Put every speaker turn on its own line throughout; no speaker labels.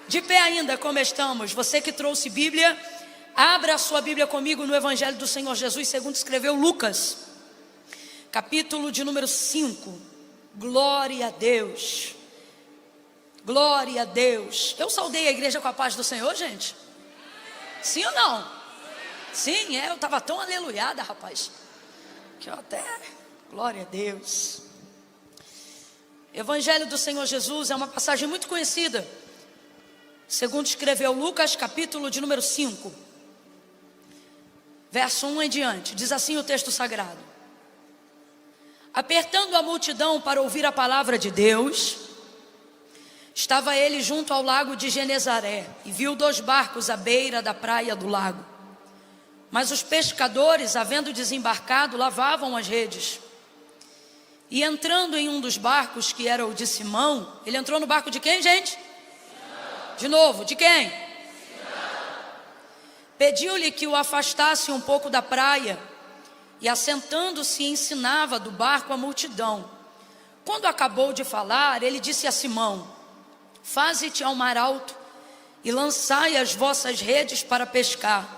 De pé ainda como estamos, você que trouxe Bíblia, abra a sua Bíblia comigo no Evangelho do Senhor Jesus, segundo escreveu Lucas, capítulo de número 5, glória a Deus, glória a Deus. Eu saudei a igreja com a paz do Senhor, gente? Sim ou não? Sim, eu estava tão aleluiada, rapaz, que eu até, glória a Deus. Evangelho do Senhor Jesus é uma passagem muito conhecida, segundo escreveu Lucas, capítulo de número 5, verso 1 em diante. Diz assim o texto sagrado: apertando a multidão para ouvir a palavra de Deus, estava ele junto ao lago de Genezaré, e viu 2 barcos à beira da praia do lago. Mas os pescadores, havendo desembarcado, lavavam as redes. E entrando em um dos barcos, que era o de Simão, ele entrou no barco de quem, gente? Simão. De novo, de quem? Pediu-lhe que o afastasse um pouco da praia, e assentando-se ensinava do barco a multidão. Quando acabou de falar, ele disse a Simão: faze-te ao mar alto e lançai as vossas redes para pescar.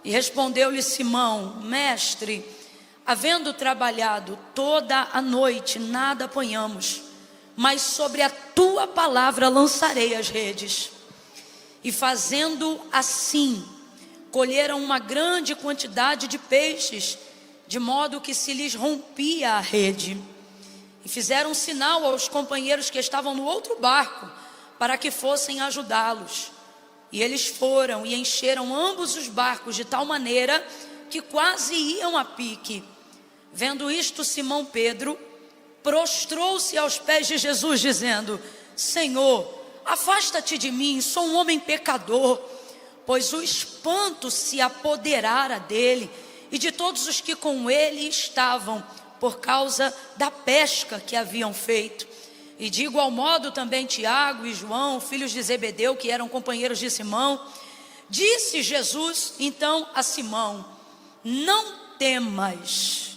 E respondeu-lhe Simão: mestre, havendo trabalhado toda a noite, nada apanhamos, mas sobre a tua palavra lançarei as redes. E fazendo assim, colheram uma grande quantidade de peixes, de modo que se lhes rompia a rede. E fizeram sinal aos companheiros que estavam no outro barco, para que fossem ajudá-los. E eles foram e encheram ambos os barcos de tal maneira que quase iam a pique. Vendo isto, Simão Pedro prostrou-se aos pés de Jesus, dizendo: Senhor, afasta-te de mim, sou um homem pecador. Pois o espanto se apoderara dele e de todos os que com ele estavam, por causa da pesca que haviam feito. E de igual modo também Tiago e João, filhos de Zebedeu, que eram companheiros de Simão. Disse Jesus então a Simão: não temas.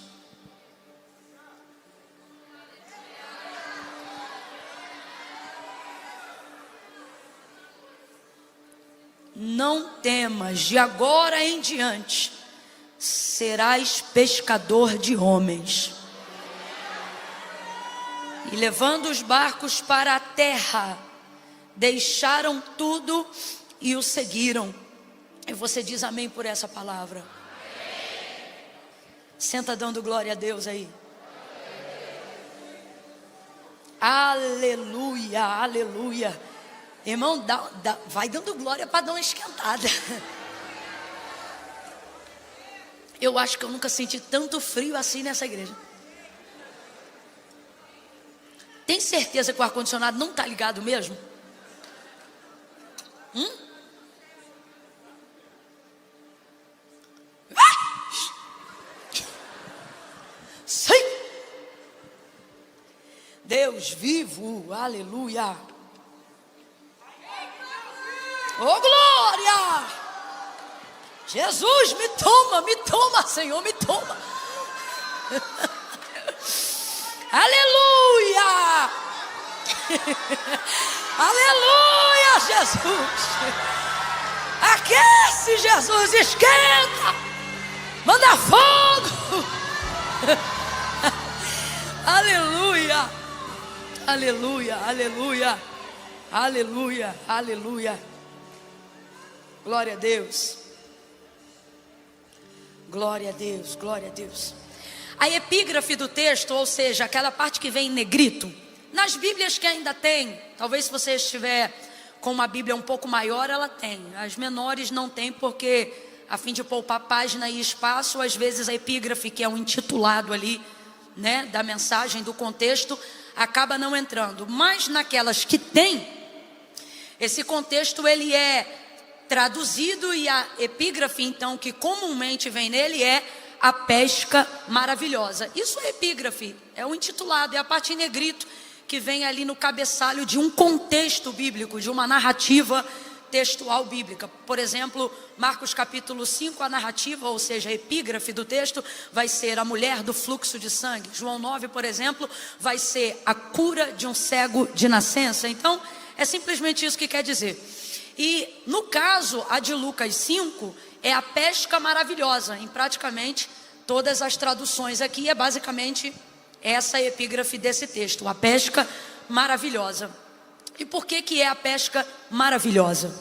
Não temas, de agora em diante serás pescador de homens. E levando os barcos para a terra, deixaram tudo e o seguiram. E você diz amém por essa palavra? Amém. Senta dando glória a Deus aí. Aleluia, aleluia. Irmão, vai dando glória para dar uma esquentada. Eu acho que eu nunca senti tanto frio assim nessa igreja. Tem certeza que o ar-condicionado não está ligado mesmo? Sim. Deus vivo, aleluia. Oh glória! Jesus, me toma, Senhor, me toma. Aleluia! Aleluia, Jesus! Aquece, Jesus, esquenta! Manda fogo! Aleluia! Aleluia, aleluia! Aleluia, aleluia! Glória a Deus! Glória a Deus, glória a Deus! A epígrafe do texto, ou seja, aquela parte que vem em negrito, nas Bíblias que ainda tem, talvez se você estiver com uma Bíblia um pouco maior, ela tem. As menores não tem, porque a fim de poupar página e espaço, às vezes a epígrafe, que é um intitulado ali, né, da mensagem, do contexto, acaba não entrando. Mas naquelas que tem, esse contexto ele é traduzido, e a epígrafe então que comumente vem nele é a pesca maravilhosa. Isso é epígrafe, é o intitulado, é a parte em negrito que vem ali no cabeçalho de um contexto bíblico, de uma narrativa textual bíblica. Por exemplo, Marcos capítulo 5, a narrativa, ou seja, a epígrafe do texto vai ser a mulher do fluxo de sangue. João 9, por exemplo, vai ser a cura de um cego de nascença. Então, é simplesmente isso que quer dizer. E no caso, a de Lucas 5 é a pesca maravilhosa. Em praticamente todas as traduções aqui é basicamente essa epígrafe desse texto, a pesca maravilhosa. E por que é a pesca maravilhosa?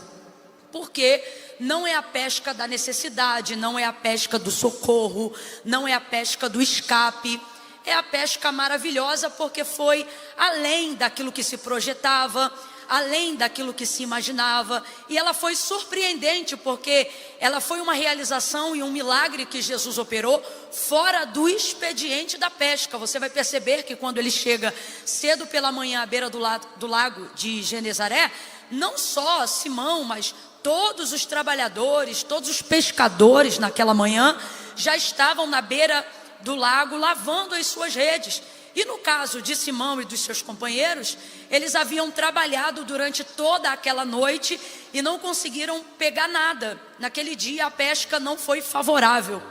Porque não é a pesca da necessidade, não é a pesca do socorro, não é a pesca do escape. É a pesca maravilhosa porque foi além daquilo que se projetava, além daquilo que se imaginava. E ela foi surpreendente porque ela foi uma realização e um milagre que Jesus operou fora do expediente da pesca. Você vai perceber que quando ele chega cedo pela manhã à beira do lago de Genezaré, não só Simão, mas todos os trabalhadores, todos os pescadores naquela manhã já estavam na beira do lago lavando as suas redes. E no caso de Simão e dos seus companheiros, eles haviam trabalhado durante toda aquela noite e não conseguiram pegar nada. Naquele dia a pesca não foi favorável.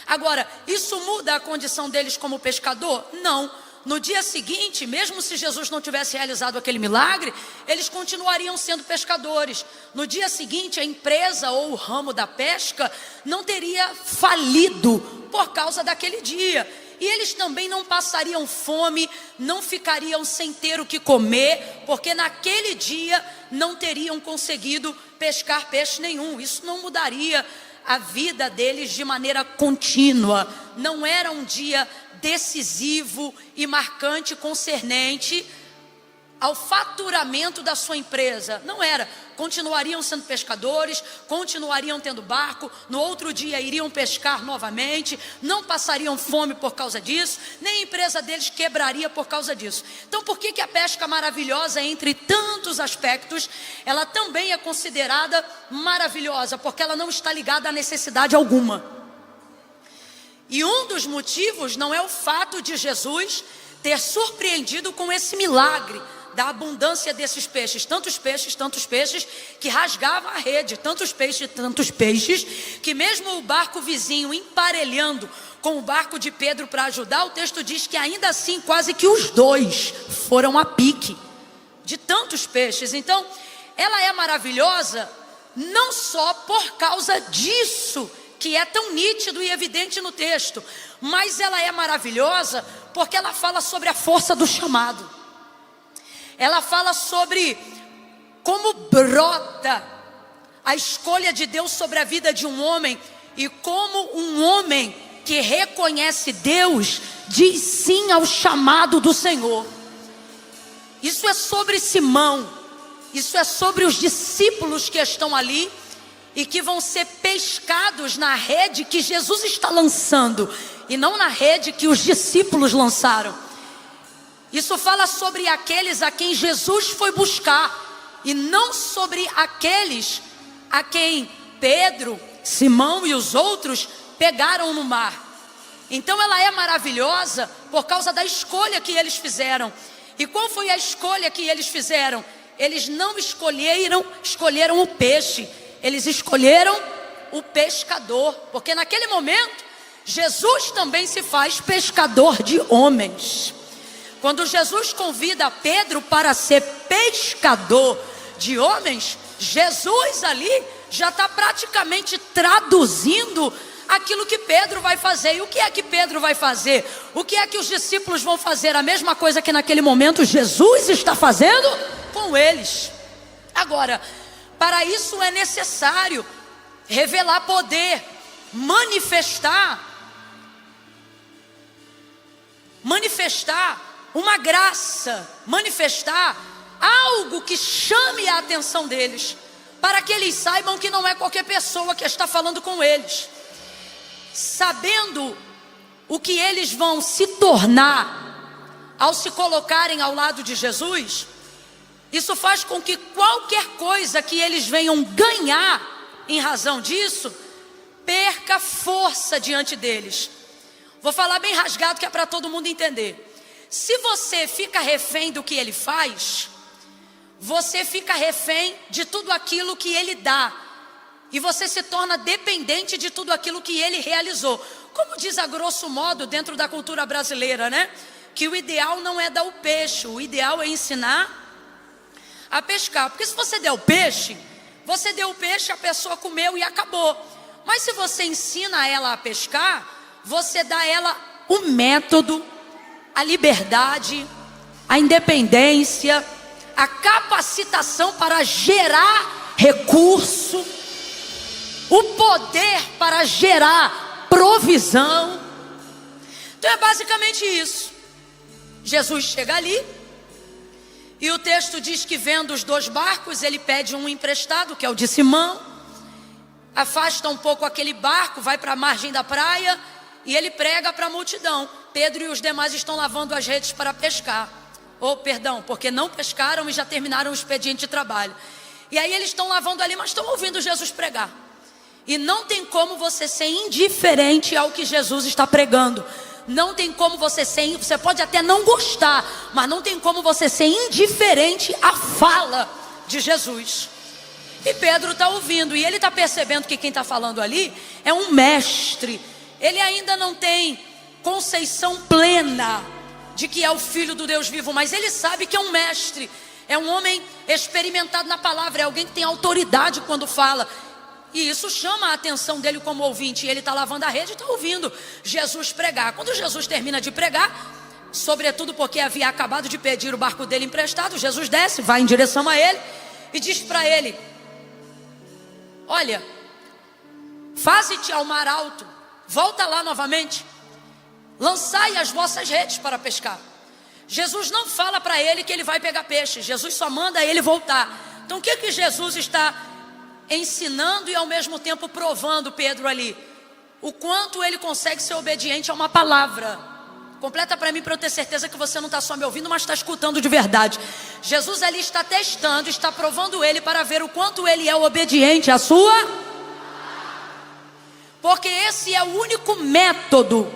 Agora, isso muda a condição deles como pescador? Não. No dia seguinte, mesmo se Jesus não tivesse realizado aquele milagre, eles continuariam sendo pescadores. No dia seguinte, a empresa ou o ramo da pesca não teria falido por causa daquele dia. E eles também não passariam fome, não ficariam sem ter o que comer, porque naquele dia não teriam conseguido pescar peixe nenhum. Isso não mudaria a vida deles de maneira contínua. Não era um dia decisivo e marcante concernente ao faturamento da sua empresa. Não era. Continuariam sendo pescadores, continuariam tendo barco, no outro dia iriam pescar novamente, não passariam fome por causa disso, nem a empresa deles quebraria por causa disso. Então por que a pesca maravilhosa, entre tantos aspectos, ela também é considerada maravilhosa? Porque ela não está ligada a necessidade alguma. E um dos motivos não é o fato de Jesus ter surpreendido com esse milagre da abundância desses peixes, tantos peixes, que rasgava a rede, tantos peixes, que mesmo o barco vizinho emparelhando com o barco de Pedro para ajudar, o texto diz que ainda assim quase que os dois foram a pique, de tantos peixes. Então, ela é maravilhosa, não só por causa disso, que é tão nítido e evidente no texto, mas ela é maravilhosa porque ela fala sobre a força do chamado. Ela fala sobre como brota a escolha de Deus sobre a vida de um homem, e como um homem que reconhece Deus diz sim ao chamado do Senhor. Isso é sobre Simão, isso é sobre os discípulos que estão ali e que vão ser pescados na rede que Jesus está lançando, e não na rede que os discípulos lançaram. Isso fala sobre aqueles a quem Jesus foi buscar, e não sobre aqueles a quem Pedro, Simão e os outros pegaram no mar. Então ela é maravilhosa por causa da escolha que eles fizeram. E qual foi a escolha que eles fizeram? Eles não escolheram o peixe, eles escolheram o pescador, porque naquele momento Jesus também se faz pescador de homens. Quando Jesus convida Pedro para ser pescador de homens, Jesus ali já está praticamente traduzindo aquilo que Pedro vai fazer. E o que é que Pedro vai fazer? O que é que os discípulos vão fazer? A mesma coisa que naquele momento Jesus está fazendo com eles. Agora, para isso é necessário revelar poder, manifestar uma graça, manifestar algo que chame a atenção deles, para que eles saibam que não é qualquer pessoa que está falando com eles. Sabendo o que eles vão se tornar ao se colocarem ao lado de Jesus, isso faz com que qualquer coisa que eles venham ganhar em razão disso, perca força diante deles. Vou falar bem rasgado que é para todo mundo entender. Se você fica refém do que ele faz, você fica refém de tudo aquilo que ele dá, e você se torna dependente de tudo aquilo que ele realizou. Como diz a grosso modo dentro da cultura brasileira, né? Que o ideal não é dar o peixe, o ideal é ensinar a pescar. Porque se você der o peixe, você deu o peixe, a pessoa comeu e acabou. Mas se você ensina ela a pescar, você dá a ela o método, a liberdade, a independência, a capacitação para gerar recurso, o poder para gerar provisão. Então é basicamente isso. Jesus chega ali e o texto diz que vendo os 2 barcos, ele pede um emprestado, que é o de Simão, afasta um pouco aquele barco, vai para a margem da praia e ele prega para a multidão. Pedro e os demais estão lavando as redes para pescar. Porque não pescaram e já terminaram o expediente de trabalho. E aí eles estão lavando ali, mas estão ouvindo Jesus pregar. E não tem como você ser indiferente ao que Jesus está pregando. Não tem como você pode até não gostar, mas não tem como você ser indiferente à fala de Jesus. E Pedro está ouvindo, e ele está percebendo que quem está falando ali é um mestre. Ele ainda não tem conceição plena de que é o Filho do Deus vivo, mas ele sabe que é um mestre, é um homem experimentado na palavra, é alguém que tem autoridade quando fala. E isso chama a atenção dele como ouvinte. E ele está lavando a rede e está ouvindo Jesus pregar. Quando Jesus termina de pregar, sobretudo porque havia acabado de pedir o barco dele emprestado, Jesus desce, vai em direção a ele e diz para ele: olha, faze-te ao mar alto, volta lá novamente, lançai as vossas redes para pescar. Jesus não fala para ele que ele vai pegar peixe, Jesus só manda ele voltar. Então o que Jesus está ensinando e ao mesmo tempo provando Pedro ali? O quanto ele consegue ser obediente a uma palavra. Completa para mim, para eu ter certeza que você não está só me ouvindo, mas está escutando de verdade. Jesus ali está testando, está provando ele para ver o quanto ele é obediente à sua. Porque esse é o único método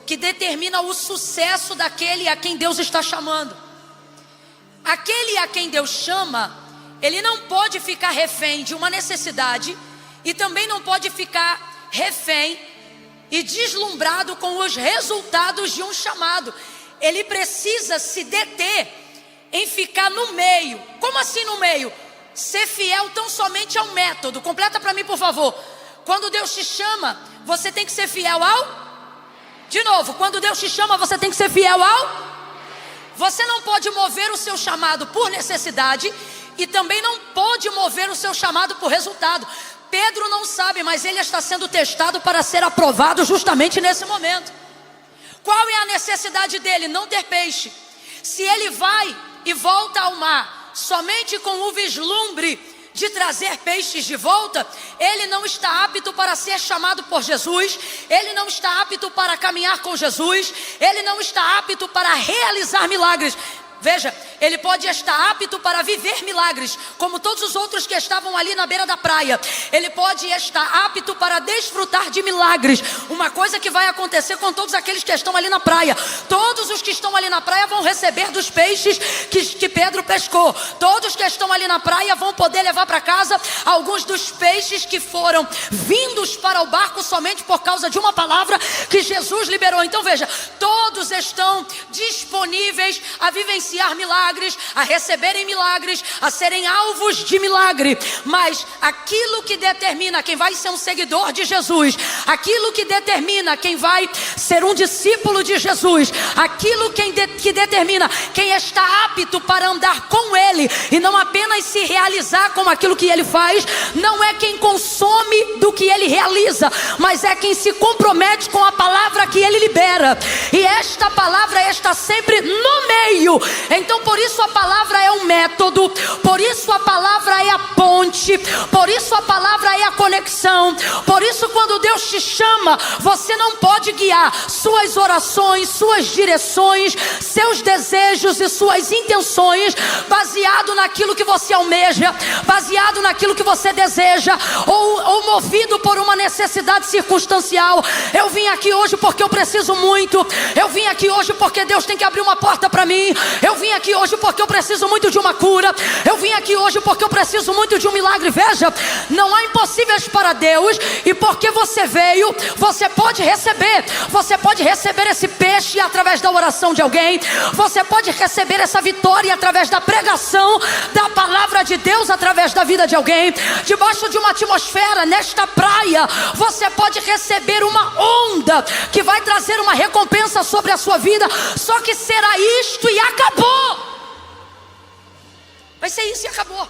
que determina o sucesso daquele a quem Deus está chamando. Aquele a quem Deus chama, ele não pode ficar refém de uma necessidade e também não pode ficar refém e deslumbrado com os resultados de um chamado. Ele precisa se deter em ficar no meio. Como assim no meio? Ser fiel tão somente ao método. Completa para mim, por favor. Quando Deus te chama, você tem que ser fiel ao... De novo, quando Deus te chama, você tem que ser fiel ao... Você não pode mover o seu chamado por necessidade e também não pode mover o seu chamado por resultado. Pedro não sabe, mas ele está sendo testado para ser aprovado justamente nesse momento. Qual é a necessidade dele? Não ter peixe. Se ele vai e volta ao mar somente com o vislumbre de trazer peixes de volta, ele não está apto para ser chamado por Jesus, ele não está apto para caminhar com Jesus, ele não está apto para realizar milagres. Veja, ele pode estar apto para viver milagres, como todos os outros que estavam ali na beira da praia. Ele pode estar apto para desfrutar de milagres. Uma coisa que vai acontecer com todos aqueles que estão ali na praia. Todos os que estão ali na praia vão receber dos peixes que Pedro pescou. Todos que estão ali na praia vão poder levar para casa alguns dos peixes que foram vindos para o barco somente por causa de uma palavra que Jesus liberou. Então veja, todos estão disponíveis a vivenciar milagres, a receberem milagres, a serem alvos de milagre. Mas aquilo que determina quem vai ser um seguidor de Jesus, aquilo que determina quem vai ser um discípulo de Jesus, aquilo que determina quem está apto para andar com ele e não apenas se realizar com aquilo que ele faz, não é quem consome do que ele realiza, mas é quem se compromete com a palavra que ele libera. E esta palavra está sempre no meio. Então por isso a palavra é um método, por isso a palavra é a ponte, por isso a palavra é a conexão. Por isso quando Deus te chama, você não pode guiar suas orações, suas direções, seus desejos e suas intenções baseado naquilo que você almeja, baseado naquilo que você deseja, ou movido por uma necessidade circunstancial. Eu vim aqui hoje porque eu preciso muito, eu vim aqui hoje porque Deus tem que abrir uma porta para mim, eu vim aqui hoje hoje porque eu preciso muito de uma cura. Eu vim aqui hoje porque eu preciso muito de um milagre. Veja, não há impossíveis para Deus. E porque você veio, você pode receber. Você pode receber esse peixe através da oração de alguém. Você pode receber essa vitória através da pregação da palavra de Deus, através da vida de alguém. Debaixo de uma atmosfera, nesta praia, você pode receber uma onda que vai trazer uma recompensa sobre a sua vida. Só que será isto e acabou. Vai ser isso e acabou.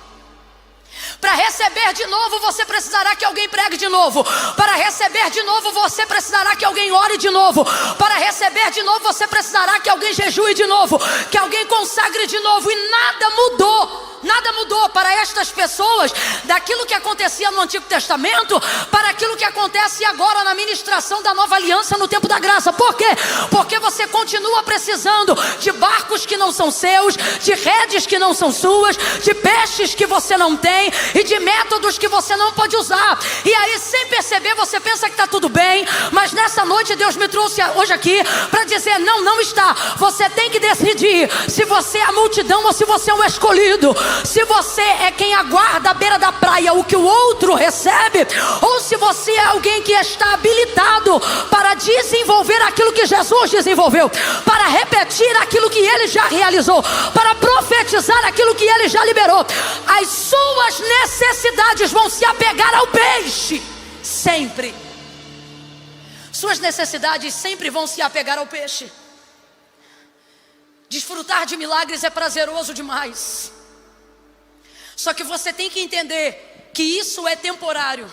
Para receber de novo, você precisará que alguém pregue de novo. Para receber de novo, você precisará que alguém ore de novo. Para receber de novo, você precisará que alguém jejue de novo, que alguém consagre de novo. E nada mudou. Nada mudou para estas pessoas daquilo que acontecia no Antigo Testamento para aquilo que acontece agora na ministração da nova aliança no tempo da graça. Por quê? Porque você continua precisando de barcos que não são seus, de redes que não são suas, de peixes que você não tem e de métodos que você não pode usar. E aí, sem perceber, você pensa que está tudo bem, mas nessa noite Deus me trouxe hoje aqui para dizer: não, não está. Você tem que decidir se você é a multidão ou se você é o escolhido. Se você é quem aguarda à beira da praia o que o outro recebe, ou se você é alguém que está habilitado para desenvolver aquilo que Jesus desenvolveu, para repetir aquilo que ele já realizou, para profetizar aquilo que ele já liberou. As suas necessidades vão se apegar ao peixe, sempre. Suas necessidades sempre vão se apegar ao peixe. Desfrutar de milagres é prazeroso demais. Só que você tem que entender que isso é temporário.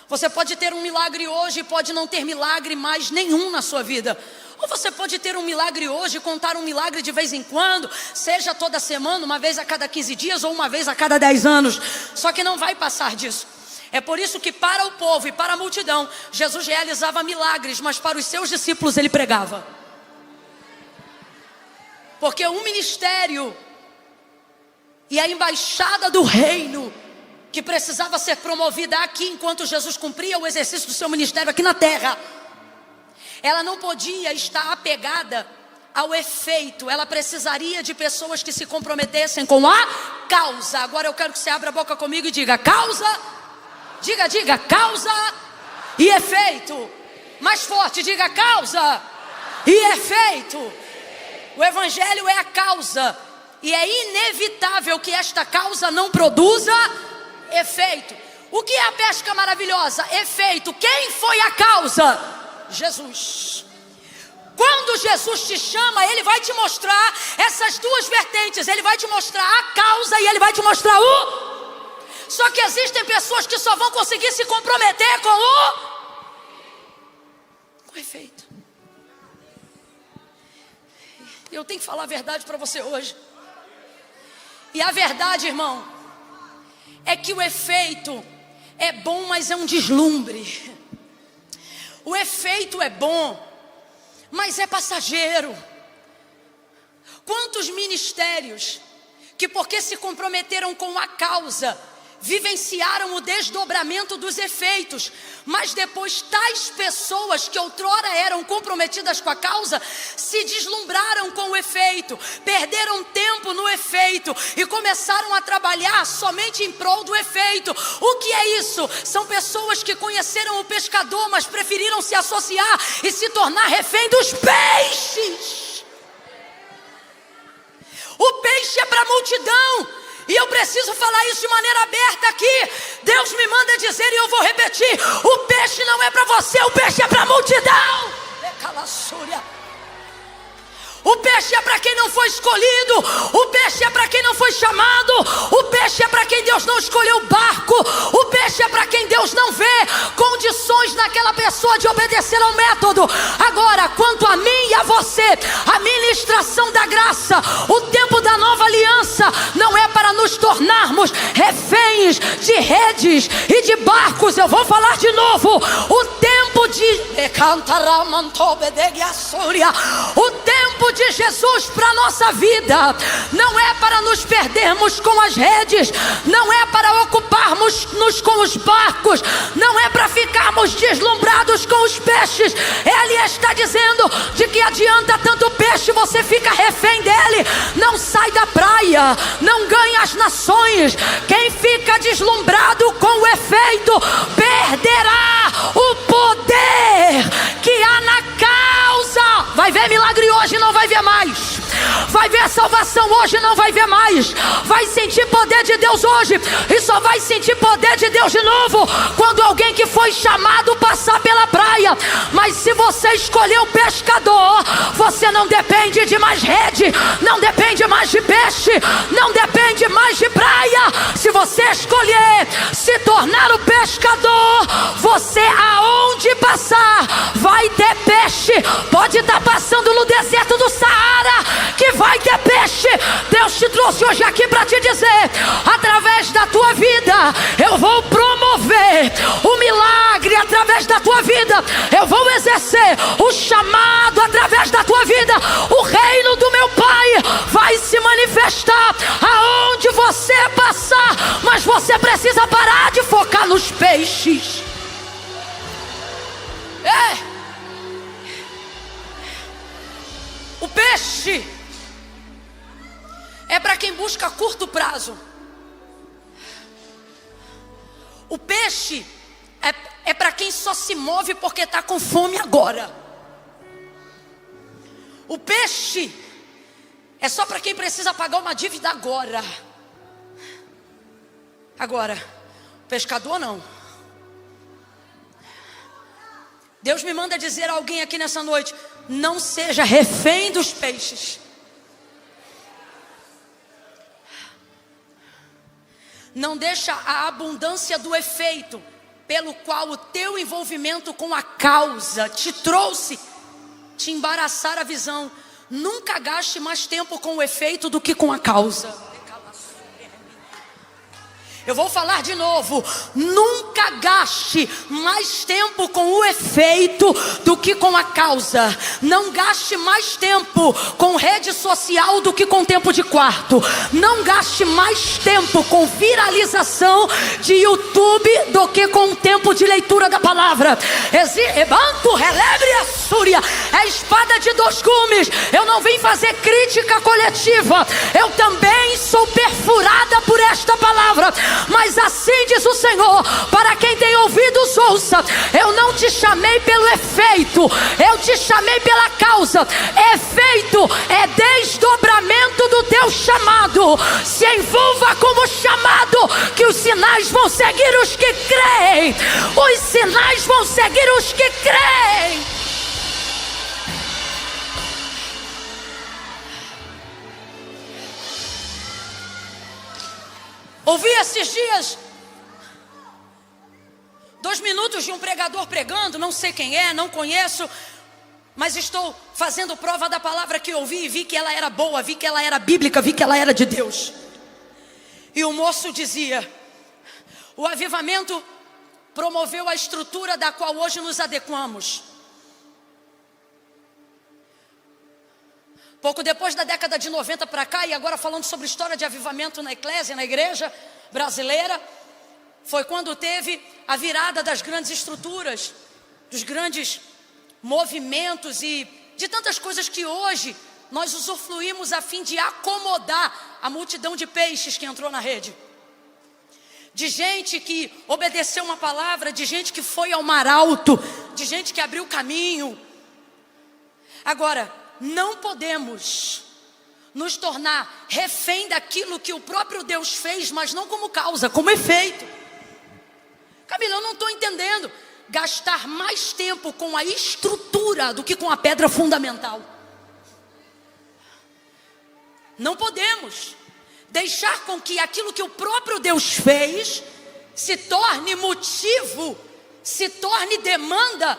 Você pode ter um milagre hoje e pode não ter milagre mais nenhum na sua vida. Ou você pode ter um milagre hoje e contar um milagre de vez em quando, seja toda semana, uma vez a cada 15 dias ou uma vez a cada 10 anos. Só que não vai passar disso. É por isso que para o povo e para a multidão, Jesus realizava milagres, mas para os seus discípulos ele pregava. Porque um ministério e a embaixada do reino que precisava ser promovida aqui enquanto Jesus cumpria o exercício do seu ministério aqui na terra, ela não podia estar apegada ao efeito. Ela precisaria de pessoas que se comprometessem com a causa. Agora eu quero que você abra a boca comigo e diga: causa. Diga, causa e efeito. Mais forte, diga: causa e efeito. O evangelho é a causa. E é inevitável que esta causa não produza efeito. O que é a pesca maravilhosa? Efeito. Quem foi a causa? Jesus. Quando Jesus te chama, ele vai te mostrar essas duas vertentes. Ele vai te mostrar a causa e ele vai te mostrar o... Só que existem pessoas que só vão conseguir se comprometer com o efeito. Eu tenho que falar a verdade para você hoje. E a verdade, irmão, é que o efeito é bom, mas é um deslumbre. O efeito é bom, mas é passageiro. Quantos ministérios que, porque se comprometeram com a causa, vivenciaram o desdobramento dos efeitos, mas depois tais pessoas que outrora eram comprometidas com a causa se deslumbraram com o efeito, perderam tempo no efeito e começaram a trabalhar somente em prol do efeito. O que é isso? São pessoas que conheceram o pescador, mas preferiram se associar e se tornar refém dos peixes. O peixe é para a multidão. E eu preciso falar isso de maneira aberta aqui. Deus me manda dizer e eu vou repetir: o peixe não é para você, o peixe é para a multidão. O peixe é para quem não foi escolhido. O peixe é para quem não foi chamado. O peixe é para quem Deus não escolheu o barco. O peixe é para quem Deus não vê condições naquela pessoa de obedecer ao método. Agora, quanto a mim e a você, a ministração da graça, o tempo da nova aliança não é para nos tornarmos reféns de redes e de barcos. Eu vou falar de novo. O tempo de Jesus para a nossa vida não é para nos perdermos com as redes, não é para ocuparmos-nos com os barcos, não é para ficarmos deslumbrados com os peixes. Ele está dizendo de que adianta tanto peixe, você fica refém dele, não sai da praia, não ganha as nações. Quem fica deslumbrado com o efeito perderá o poder que há na causa. Vai ver milagre hoje, não vai ver mais. Vai ver salvação hoje, não vai ver mais. Vai sentir poder de Deus hoje e só vai sentir poder de Deus de novo quando alguém que foi chamado passar pela praia. Mas se você escolher o pescador, você não depende de mais rede, não depende mais de peixe, não depende mais de praia. Se você escolher se tornar o pescador, você aonde passar vai ter peixe. Pode estar passando no deserto do Saara, que vai ter peixe. Deus te trouxe hoje aqui para te dizer: através da tua vida eu vou promover o milagre, através da tua vida eu vou exercer o chamado, através da tua vida o reino do meu Pai vai se manifestar aonde você passar. Mas você precisa parar de focar nos peixes. O peixe é para quem busca curto prazo. O peixe é para quem só se move porque está com fome agora. O peixe é só para quem precisa pagar uma dívida agora. Agora, pescador não. Deus me manda dizer a alguém aqui nessa noite: não seja refém dos peixes. Não deixa a abundância do efeito pelo qual o teu envolvimento com a causa te trouxe te embaraçar a visão. Nunca gaste mais tempo com o efeito do que com a causa. Eu vou falar de novo: nunca gaste mais tempo com o efeito do que com a causa. Não gaste mais tempo com rede social do que com tempo de quarto. Não gaste mais tempo com viralização de YouTube do que com tempo de leitura da palavra. É espada de dois gumes. Eu não vim fazer crítica coletiva, eu também sou perfurada por esta palavra. Mas assim diz o Senhor: para quem tem ouvidos, ouça. Eu não te chamei pelo efeito, eu te chamei pela causa. Efeito é desdobramento do teu chamado. Se envolva como chamado, que os sinais vão seguir os que creem. Os sinais vão seguir os que creem. Ouvi esses dias 2 minutos de um pregador pregando, não sei quem é, não conheço, mas estou fazendo prova da palavra que ouvi e vi que ela era boa, vi que ela era bíblica, vi que ela era de Deus. E o moço dizia: o avivamento promoveu a estrutura da qual hoje nos adequamos. Pouco depois da década de 90 para cá, e agora falando sobre história de avivamento na eclésia, na igreja brasileira, foi quando teve a virada das grandes estruturas, dos grandes movimentos e de tantas coisas que hoje nós usufruímos a fim de acomodar a multidão de peixes que entrou na rede. De gente que obedeceu uma palavra, de gente que foi ao mar alto, de gente que abriu caminho. Agora, não podemos nos tornar refém daquilo que o próprio Deus fez, mas não como causa, como efeito. Camila, eu não estou entendendo. Gastar mais tempo com a estrutura do que com a pedra fundamental. Não podemos deixar com que aquilo que o próprio Deus fez se torne motivo, se torne demanda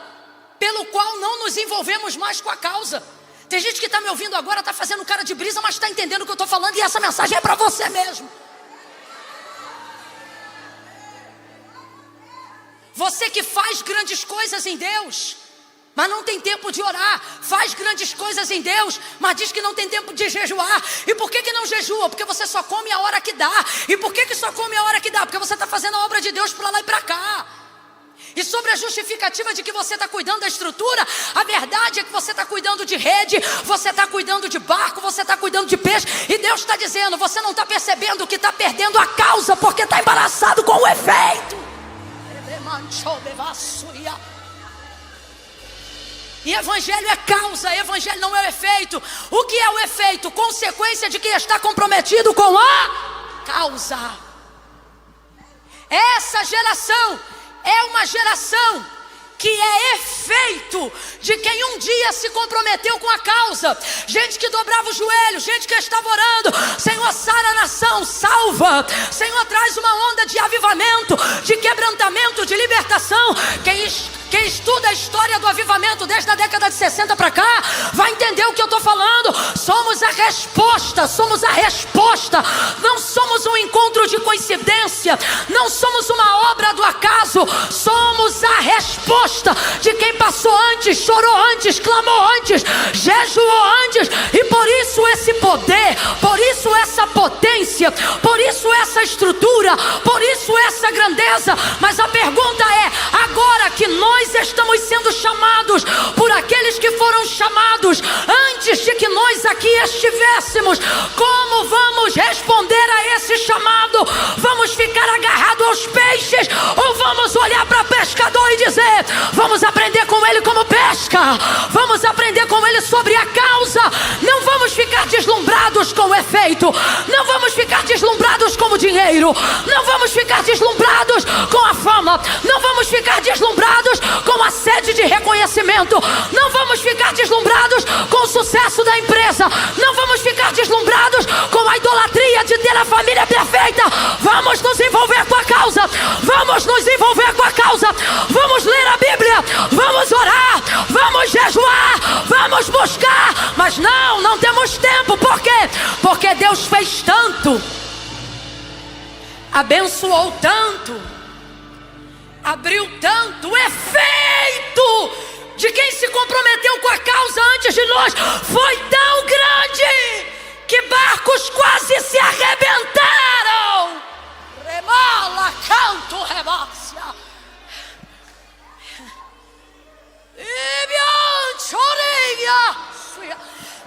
pelo qual não nos envolvemos mais com a causa. Tem gente que está me ouvindo agora, está fazendo cara de brisa, mas está entendendo o que eu estou falando, e essa mensagem é para você mesmo. Você que faz grandes coisas em Deus, mas não tem tempo de orar, faz grandes coisas em Deus, mas diz que não tem tempo de jejuar. E por que não jejua? Porque você só come a hora que dá. E por que só come a hora que dá? Porque você está fazendo a obra de Deus para lá e para cá. E sobre a justificativa de que você está cuidando da estrutura, a verdade é que você está cuidando de rede, você está cuidando de barco, você está cuidando de peixe. E Deus está dizendo, você não está percebendo que está perdendo a causa, porque está embaraçado com o efeito. E evangelho é causa, evangelho não é o efeito. O que é o efeito? Consequência de quem está comprometido com a causa. Essa geração é uma geração que é efeito de quem um dia se comprometeu com a causa. Gente que dobrava o joelho, gente que estava orando. Senhor, sara a nação, salva. Senhor, traz uma onda de avivamento, de quebrantamento, de libertação. Quem estuda a história do avivamento desde a década de 60 para cá, vai entender o que eu estou falando. Somos a resposta, somos a resposta. Não somos um encontro de coincidência, não somos uma obra do acaso. Somos a resposta de quem passou antes, chorou antes, clamou antes, jejuou antes. E por isso esse poder, por isso essa potência, por isso essa estrutura, por isso essa grandeza. Mas a pergunta é, agora que nós estamos sendo chamados por aqueles que foram chamados antes de que nós aqui estivéssemos, como vamos responder a esse chamado? Vamos ficar agarrados aos peixes ou vamos olhar para o pescador e dizer, vamos aprender com ele como pesca, vamos aprender com ele sobre a causa? Não vamos ficar deslumbrados com o efeito, não vamos ficar deslumbrados com o dinheiro, não vamos ficar deslumbrados com a fama, não vamos ficar deslumbrados com a sede de reconhecimento, não vamos ficar deslumbrados com o sucesso da empresa, não vamos ficar deslumbrados com a idolatria de ter a família perfeita. Vamos nos envolver com a causa, vamos nos envolver com a causa, vamos ler a Bíblia, vamos orar, vamos jejuar, vamos buscar. Mas não temos tempo. Por quê? Porque Deus fez tanto, abençoou tanto, abriu tanto. O efeito de quem se comprometeu com a causa antes de nós foi tão grande que barcos quase se arrebentaram. Remala, canto, rebácia.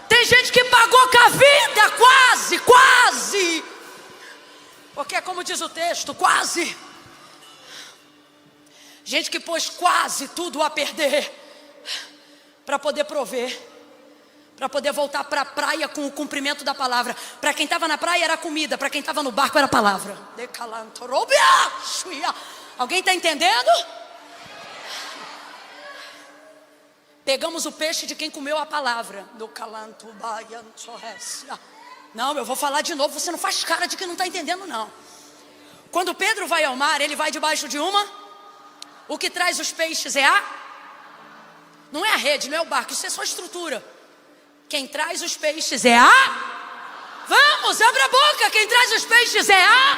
Tem gente que pagou com a vida, quase. Porque é como diz o texto, quase. Gente que pôs quase tudo a perder para poder prover, para poder voltar para a praia com o cumprimento da palavra. Para quem estava na praia era comida, para quem estava no barco era palavra. Alguém está entendendo? Pegamos o peixe de quem comeu a palavra. Não, eu vou falar de novo, você não faz cara de que não está entendendo não. Quando Pedro vai ao mar, ele vai debaixo de uma. O que traz os peixes não é a rede, não é o barco, isso é só estrutura. Quem traz os peixes é vamos, abre a boca. Quem traz os peixes é a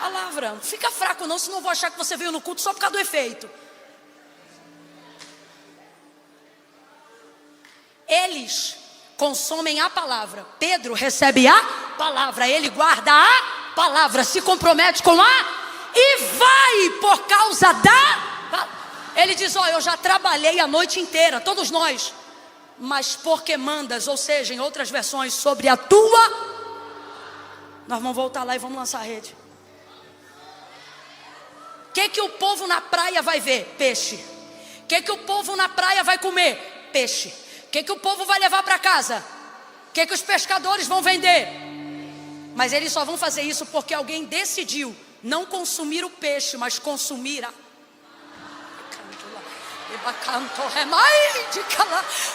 palavra. Não fica fraco não, senão eu vou achar que você veio no culto só por causa do efeito. Eles consomem a palavra. Pedro recebe a palavra, ele guarda a palavra, se compromete com e vai por causa da. Ele diz, eu já trabalhei a noite inteira, todos nós, mas porque mandas, ou seja, em outras versões, sobre a tua. Nós vamos voltar lá e vamos lançar a rede. O que o povo na praia vai ver? Peixe. O que o povo na praia vai comer? Peixe. O que o povo vai levar para casa? O que os pescadores vão vender? Mas eles só vão fazer isso porque alguém decidiu não consumir o peixe, mas consumir a.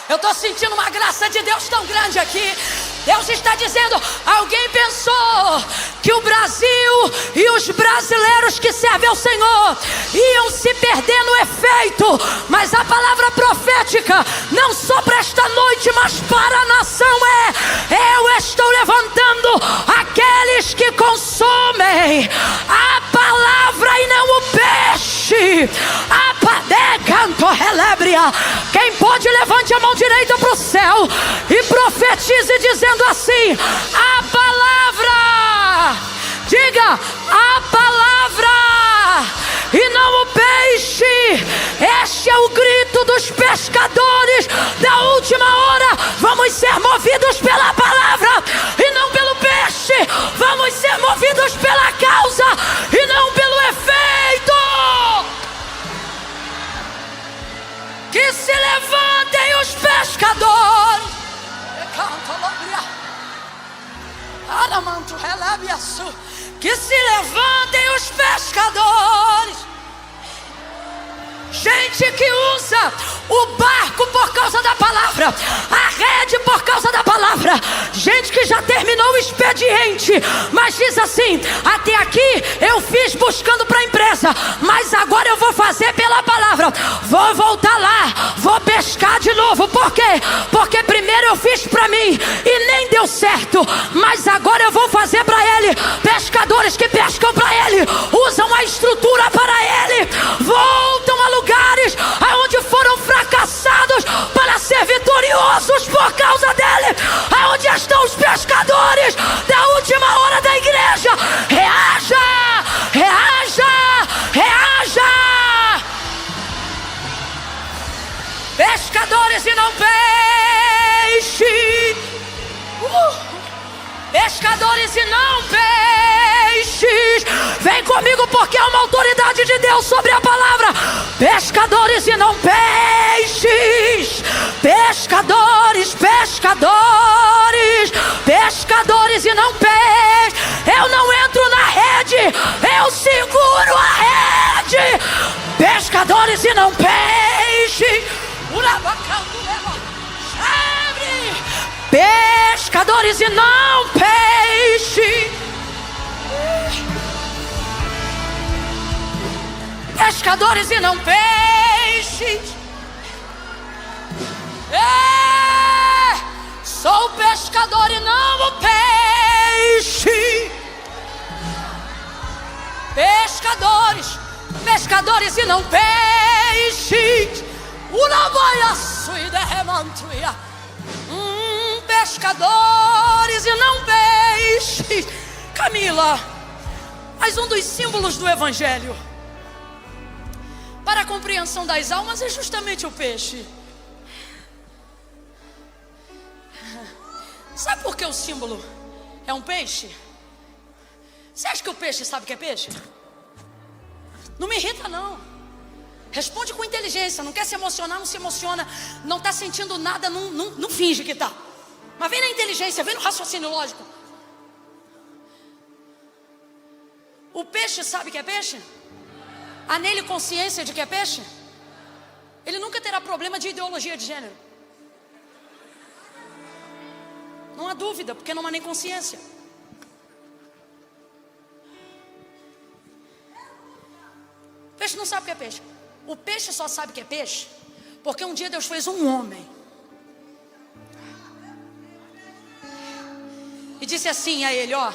Eu estou sentindo uma graça de Deus tão grande aqui. Deus está dizendo, alguém pensou que o Brasil e os brasileiros que servem ao Senhor iam se perder no efeito, mas a palavra profética, não só para esta noite, mas para a nação eu estou levantando aqueles que consomem a palavra e não o peixe. peixe. Apadecanto relebria. Quem pode, levante a mão direita para o céu e profetize dizendo assim: a palavra, diga a palavra e não o peixe. Este é o grito dos pescadores da última hora. Vamos ser movidos pela palavra e não pelo peixe. Vamos ser movidos pela causa e não pelo efeito. Que se levantem os pescadores. Que se levantem os pescadores. Gente que usa o barco por causa da palavra, a rede por causa da palavra. Gente que já terminou o expediente, mas diz assim: até aqui eu fiz buscando para a empresa, mas agora eu vou fazer pela palavra. Vou voltar lá, vou pescar de novo. Por quê? Porque primeiro eu fiz para mim e nem deu certo, mas agora eu vou fazer para ele. Pescadores que pescam para ele, usam a estrutura para ele, voltam a lugares aonde foram fracassados para ser vitoriosos por causa dele. Aonde estão os pescadores da última hora da igreja? Reaja, reaja, reaja. Pescadores e não peixe. Pescadores e não peixes. Vem comigo, porque há uma autoridade de Deus sobre a palavra. Pescadores e não peixes. Pescadores, pescadores. Pescadores e não peixes. Eu não entro na rede, eu seguro a rede. Pescadores e não peixes. Pescadores e não peixe. Pescadores e não peixes. Sou pescador e não o peixe. Pescadores, pescadores e não peixes. Pescadores e não peixes. Camila, mas um dos símbolos do evangelho para a compreensão das almas é justamente o peixe. Sabe por que o símbolo é um peixe? Você acha que o peixe sabe o que é peixe? Não me irrita não. Responde com inteligência. Não quer se emocionar, não se emociona. Não está sentindo nada, não finge que está. Mas vem na inteligência, vem no raciocínio lógico. O peixe sabe que é peixe? Há nele consciência de que é peixe? Ele nunca terá problema de ideologia de gênero. Não há dúvida, porque não há nem consciência. O peixe não sabe o que é peixe. O peixe só sabe que é peixe porque um dia Deus fez um homem e disse assim a ele: ó,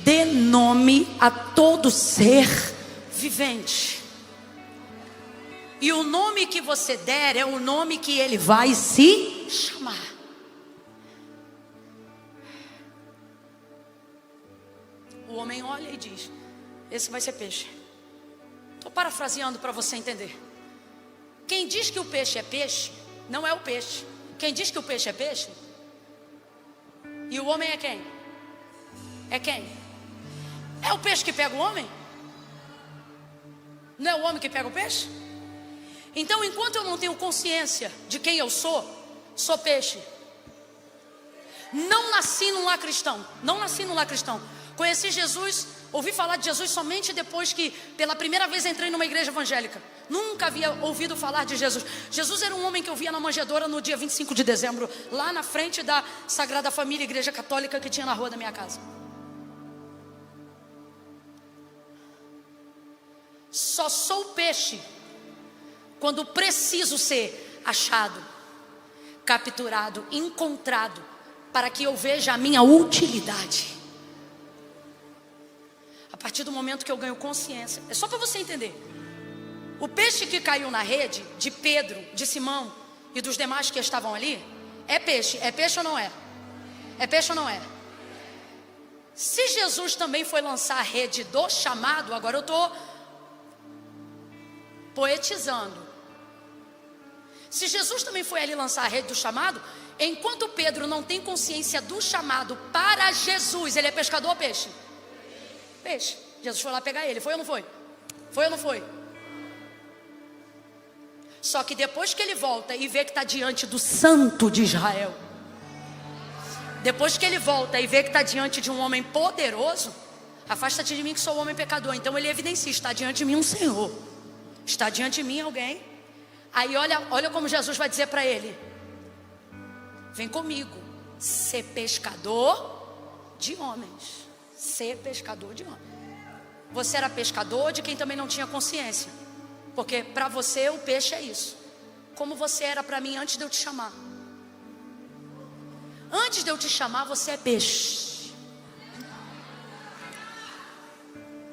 dê nome a todo ser vivente, e o nome que você der é o nome que ele vai se chamar. O homem olha e diz: esse vai ser peixe. Estou parafraseando para você entender. Quem diz que o peixe é peixe, não é o peixe. Quem diz que o peixe é peixe, e o homem é quem? É quem? É o peixe que pega o homem? Não é o homem que pega o peixe? Então, enquanto eu não tenho consciência de quem eu sou peixe. Não nasci num lar cristão. Não nasci num lar cristão. Conheci Jesus, ouvi falar de Jesus somente depois que pela primeira vez entrei numa igreja evangélica. Nunca havia ouvido falar de Jesus. Jesus era um homem que eu via na manjedoura no dia 25 de dezembro, lá na frente da Sagrada Família, igreja católica que tinha na rua da minha casa. Só sou peixe quando preciso ser achado, capturado, encontrado, para que eu veja a minha utilidade. A partir do momento que eu ganho consciência. É só para você entender. O peixe que caiu na rede de Pedro, de Simão e dos demais que estavam ali, é peixe. É peixe ou não é? É peixe ou não é? Se Jesus também foi lançar a rede do chamado, agora eu estou poetizando. Se Jesus também foi ali lançar a rede do chamado, enquanto Pedro não tem consciência do chamado para Jesus, ele é pescador ou peixe? Peixe. Jesus foi lá pegar ele, foi ou não foi? Foi ou não foi? Só que depois que ele volta e vê que está diante do Santo de Israel, depois que ele volta e vê que está diante de um homem poderoso, afasta-te de mim que sou homem pecador. Então ele evidencia, está diante de mim um Senhor, está diante de mim alguém. Aí olha como Jesus vai dizer para ele: vem comigo, ser pescador de homens. Ser pescador de homens. Você era pescador de quem também não tinha consciência, porque para você o peixe é isso. Como você era para mim antes de eu te chamar. Antes de eu te chamar, você é peixe.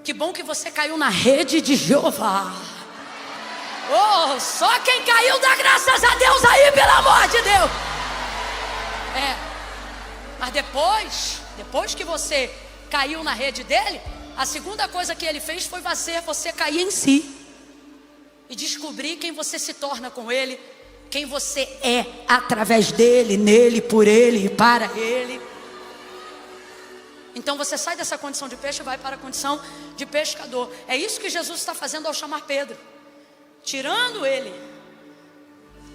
Que bom que você caiu na rede de Jeová. Oh, só quem caiu dá graças a Deus aí, pelo amor de Deus. Mas depois que você caiu na rede dele, a segunda coisa que ele fez foi fazer você cair em si e descobrir quem você se torna com ele, quem você é através dele, nele, por ele e para ele. Então você sai dessa condição de peixe e vai para a condição de pescador. É isso que Jesus está fazendo ao chamar Pedro, tirando ele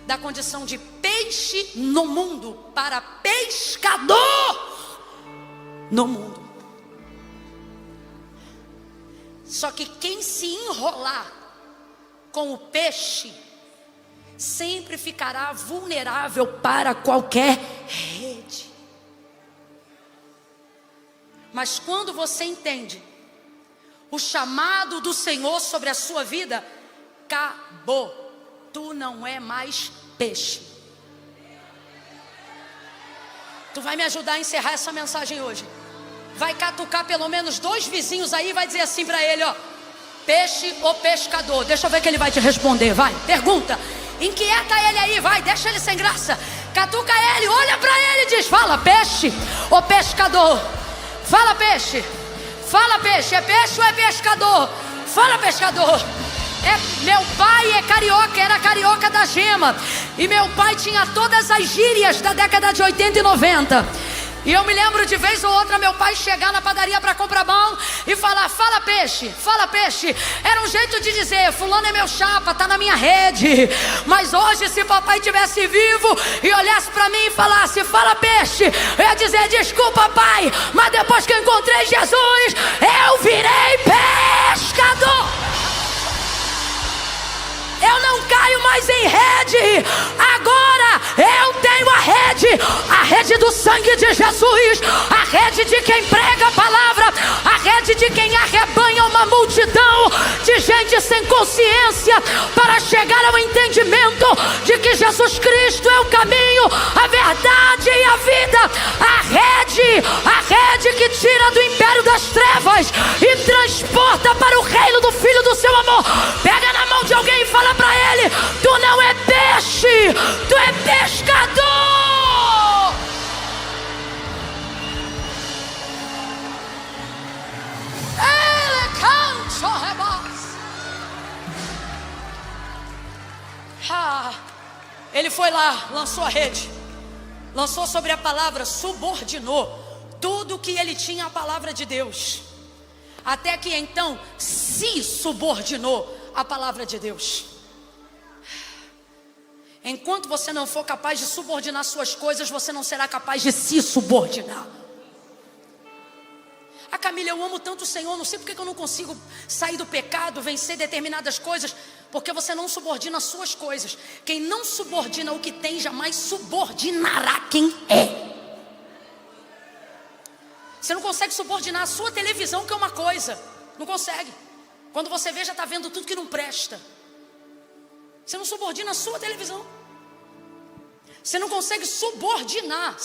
da condição de peixe no mundo para pescador no mundo. Só que quem se enrolar com o peixe sempre ficará vulnerável para qualquer rede. Mas quando você entende o chamado do Senhor sobre a sua vida, acabou. Tu não é mais peixe. Tu vai me ajudar a encerrar essa mensagem hoje. Vai catucar pelo menos 2 vizinhos aí e vai dizer assim para ele, ó: peixe ou pescador? Deixa eu ver que ele vai te responder, vai, pergunta. Inquieta ele aí, vai, deixa ele sem graça. Catuca ele, olha para ele e diz: fala, peixe ou pescador? Fala, peixe. Fala, peixe. É peixe ou é pescador? Fala, pescador. Meu pai é carioca, era carioca da gema. E meu pai tinha todas as gírias da década de 80 e 90. E eu me lembro de vez ou outra meu pai chegar na padaria para comprar pão e falar: fala, peixe, fala, peixe. Era um jeito de dizer: fulano é meu chapa, tá na minha rede. Mas hoje, se papai tivesse vivo e olhasse para mim e falasse: fala, peixe, eu ia dizer: desculpa, pai, mas depois que eu encontrei Jesus, eu virei pescador. Eu não caio mais em rede. Agora eu tenho a rede do sangue de Jesus, a rede de quem prega a palavra, a rede de quem arrebanha uma multidão de gente sem consciência para chegar ao entendimento de que Jesus Cristo é o caminho, a verdade e a vida. A rede que tira do império das trevas e transporta para o reino do Filho do seu amor. Pega na mão de alguém e fala para ele: tu não é peixe, tu é pescador. Ele canta. Ele foi lá, lançou a rede, lançou sobre a palavra, subordinou tudo que ele tinha à palavra de Deus, até que então se subordinou à palavra de Deus. Enquanto você não for capaz de subordinar suas coisas, você não será capaz de se subordinar. Camila, eu amo tanto o Senhor, não sei porque que eu não consigo sair do pecado, vencer determinadas coisas. Porque você não subordina as suas coisas. Quem não subordina o que tem, jamais subordinará quem é. Você não consegue subordinar a sua televisão, que é uma coisa. Não consegue. Quando você vê, já está vendo tudo que não presta. Você não subordina a sua televisão. Você não consegue subordinar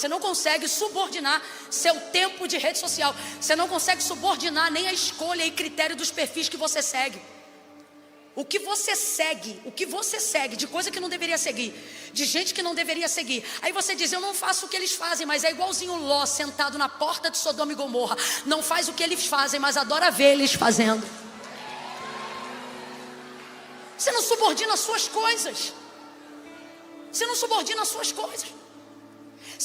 seu tempo de rede social. Você não consegue subordinar nem a escolha e critério dos perfis que você segue. O que você segue de coisa que não deveria seguir, de gente que não deveria seguir. Aí você diz, eu não faço o que eles fazem, mas é igualzinho Ló sentado na porta de Sodoma e Gomorra. Não faz o que eles fazem, mas adora ver eles fazendo. Você não subordina as suas coisas. Você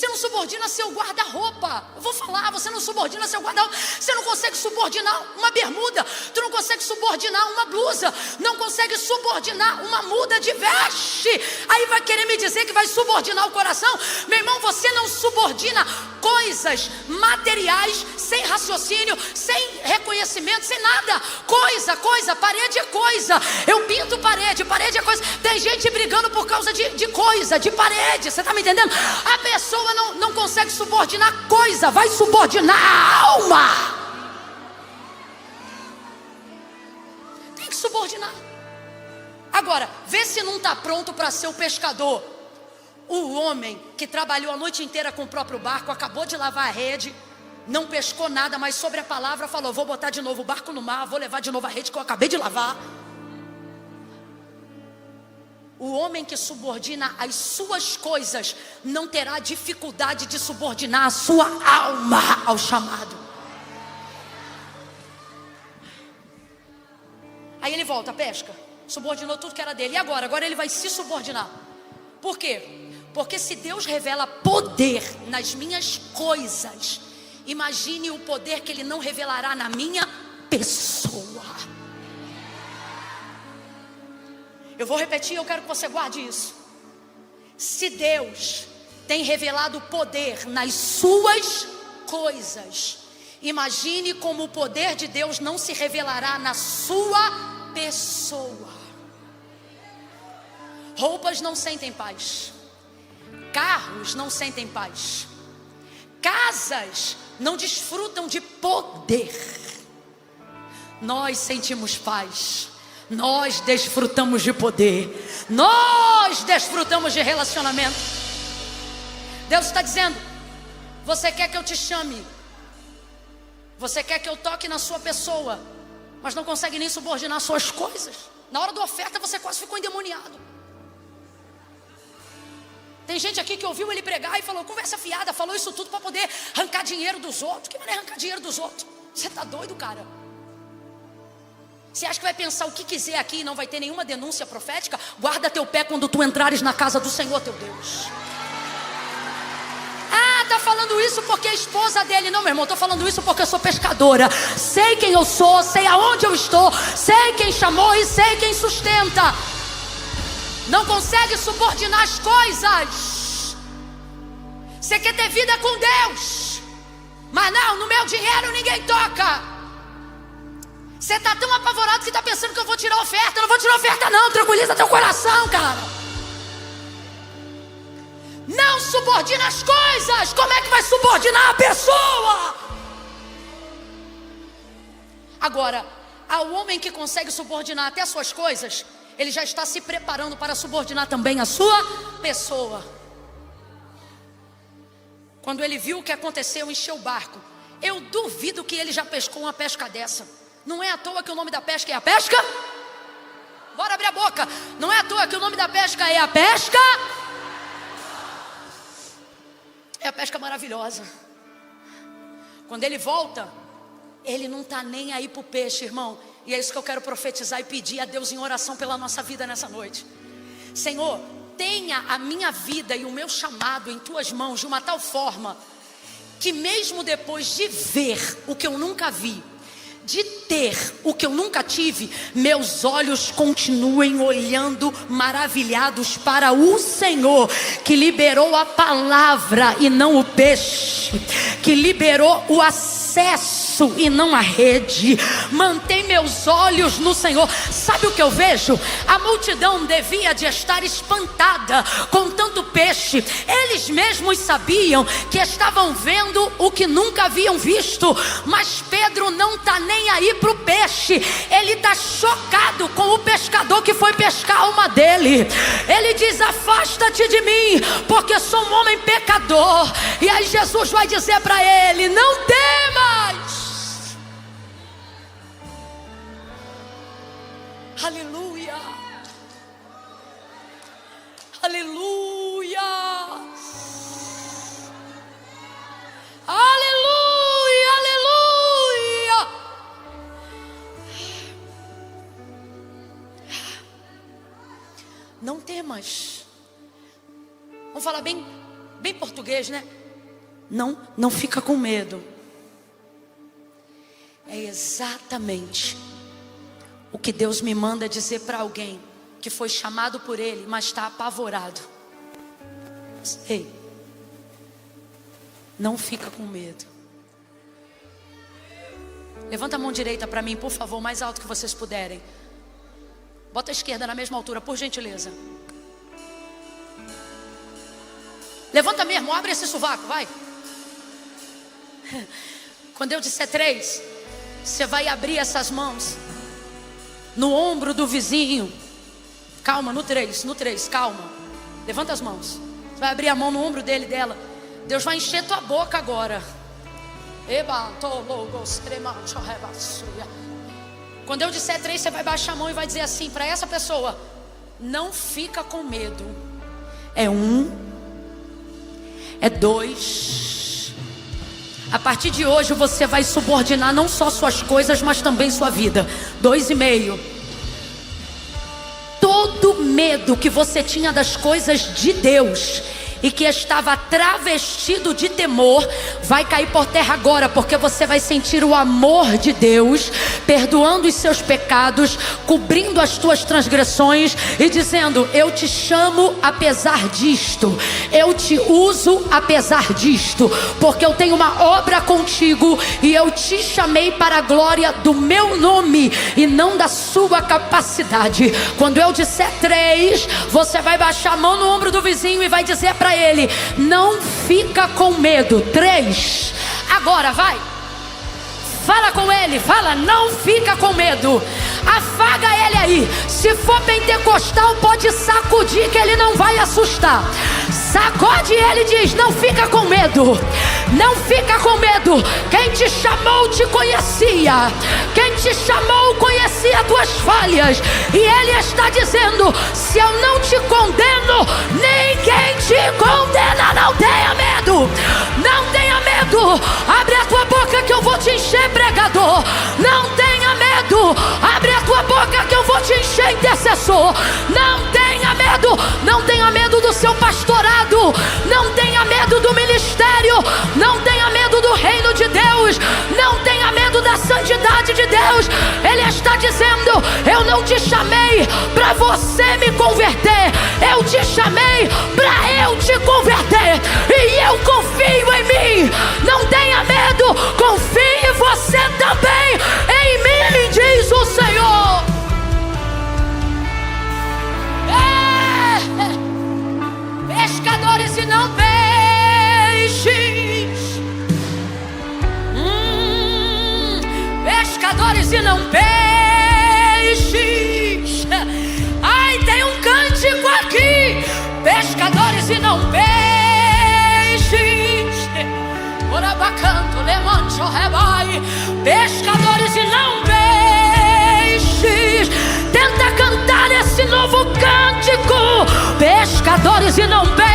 não subordina seu guarda-roupa. Eu vou falar, você não subordina seu guarda-roupa. Você não consegue subordinar uma bermuda. Tu não consegue subordinar uma blusa. Não consegue subordinar uma muda de veste. Aí vai querer me dizer que vai subordinar o coração? Meu irmão, você não subordina coisas materiais, sem raciocínio, sem reconhecimento, sem nada. Coisa, parede é coisa. Eu pinto parede é coisa. Tem gente brigando por causa de coisa, de parede. Você está me entendendo? A pessoa não consegue subordinar coisa, vai subordinar a alma. Tem que subordinar. Agora, vê se não está pronto para ser o pescador. O homem que trabalhou a noite inteira com o próprio barco, acabou de lavar a rede, não pescou nada, mas sobre a palavra falou, vou botar de novo o barco no mar, vou levar de novo a rede que eu acabei de lavar. O homem que subordina as suas coisas não terá dificuldade de subordinar a sua alma ao chamado. Aí ele volta, pesca, subordinou tudo que era dele. E agora? Agora ele vai se subordinar. Por quê? Porque se Deus revela poder nas minhas coisas, imagine o poder que Ele não revelará na minha pessoa. Eu vou repetir, eu quero que você guarde isso. Se Deus tem revelado poder nas suas coisas, imagine como o poder de Deus não se revelará na sua pessoa. Roupas não sentem paz. Carros não sentem paz. Casas não desfrutam de poder. Nós sentimos paz. Nós desfrutamos de poder. Nós desfrutamos de relacionamento. Deus está dizendo, você quer que eu te chame, você quer que eu toque na sua pessoa, mas não consegue nem subordinar suas coisas. Na hora da oferta você quase ficou endemoniado. Tem gente aqui que ouviu ele pregar e falou, conversa fiada, falou isso tudo para poder arrancar dinheiro dos outros. Que maneira arrancar dinheiro dos outros? Você está doido, cara? Você acha que vai pensar o que quiser aqui e não vai ter nenhuma denúncia profética? Guarda teu pé quando tu entrares na casa do Senhor teu Deus. Ah, tá falando isso porque é esposa dele. Não, meu irmão, tô falando isso porque eu sou pescadora. Sei quem eu sou, sei aonde eu estou, sei quem chamou e sei quem sustenta. Não consegue subordinar as coisas. Você quer ter vida com Deus, mas não, no meu dinheiro ninguém toca. Você está tão apavorado que está pensando que eu vou tirar oferta. Eu não vou tirar oferta não, tranquiliza teu coração, cara. Não subordina as coisas. Como é que vai subordinar a pessoa? Agora, ao homem que consegue subordinar até as suas coisas, ele já está se preparando para subordinar também a sua pessoa. Quando ele viu o que aconteceu, encheu o barco. Eu duvido que ele já pescou uma pesca dessa. Não é à toa que o nome da pesca é a pesca? Bora abrir a boca. Não é à toa que o nome da pesca é a pesca? É a pesca maravilhosa. Quando ele volta, ele não está nem aí para o peixe, irmão. E é isso que eu quero profetizar e pedir a Deus em oração pela nossa vida nessa noite. Senhor, tenha a minha vida e o meu chamado em tuas mãos de uma tal forma que mesmo depois de ver o que eu nunca vi, de ter o que eu nunca tive, meus olhos continuem olhando maravilhados para o Senhor, que liberou a palavra e não o peixe, que liberou o acesso acesso e não a rede. Mantém meus olhos no Senhor. Sabe o que eu vejo? A multidão devia de estar espantada com tanto peixe. Eles mesmos sabiam que estavam vendo o que nunca haviam visto. Mas Pedro não está nem aí para o peixe. Ele está chocado com o pescador que foi pescar a alma dele. Ele diz: afasta-te de mim, porque sou um homem pecador. E aí Jesus vai dizer para ele: não temas. Aleluia. Aleluia. Aleluia. Aleluia. Não temas. Vamos falar bem português, né? Não fica com medo. É exatamente o que Deus me manda dizer para alguém que foi chamado por Ele, mas está apavorado. Ei, não fica com medo. Levanta a mão direita para mim, por favor, mais alto que vocês puderem. Bota a esquerda na mesma altura, por gentileza. Levanta mesmo, abre esse sovaco, vai. Quando eu disser 3, você vai abrir essas mãos no ombro do vizinho. Calma, no 3, calma. Levanta as mãos. Você vai abrir a mão no ombro dele, dela. Deus vai encher tua boca agora. Quando eu disser 3, você vai baixar a mão e vai dizer assim para essa pessoa: não fica com medo. É 1, é 2. A partir de hoje você vai subordinar não só suas coisas, mas também sua vida. 2,5. Todo medo que você tinha das coisas de Deus e que estava travestido de temor, vai cair por terra agora, porque você vai sentir o amor de Deus, perdoando os seus pecados, cobrindo as tuas transgressões e dizendo: eu te chamo apesar disto, eu te uso apesar disto, porque eu tenho uma obra contigo e eu te chamei para a glória do meu nome e não da sua capacidade. Quando eu disser 3, você vai baixar a mão no ombro do vizinho e vai dizer para ele: não fica com medo. 3. Agora vai. Fala com ele, fala: não fica com medo. Afaga ele aí. Se for pentecostal, pode sacudir que ele não vai assustar. Sacode ele e diz: não fica com medo. Não fica com medo. Quem te chamou te conhecia. Quem te chamou conhecia as tuas falhas. E ele está dizendo: se eu não te condeno, ninguém te condena. Não tenha medo. Não tenha medo. Abre a tua boca que eu vou te encher, pregador. Não tenha medo. Abre a tua boca que eu vou te encher, intercessor. Não tenha medo. Não tenha medo do seu pastorado. Não tenha medo do ministério. Não tenha medo do reino de Deus. Não tenha medo da santidade de Deus. Ele está dizendo: eu não te chamei para você me converter. Eu te chamei para eu te converter. E eu confio em mim. Não tenha medo. Confie você também em mim, diz o Senhor. Pescadores e não peixes. Pescadores e não peixes. Ai, tem um cântico aqui. Pescadores e não peixes. Orabacanto, lemancho, rebai. Pescadores e não peixes. Tenta cantar esse novo cântico. Pescadores e não peixes.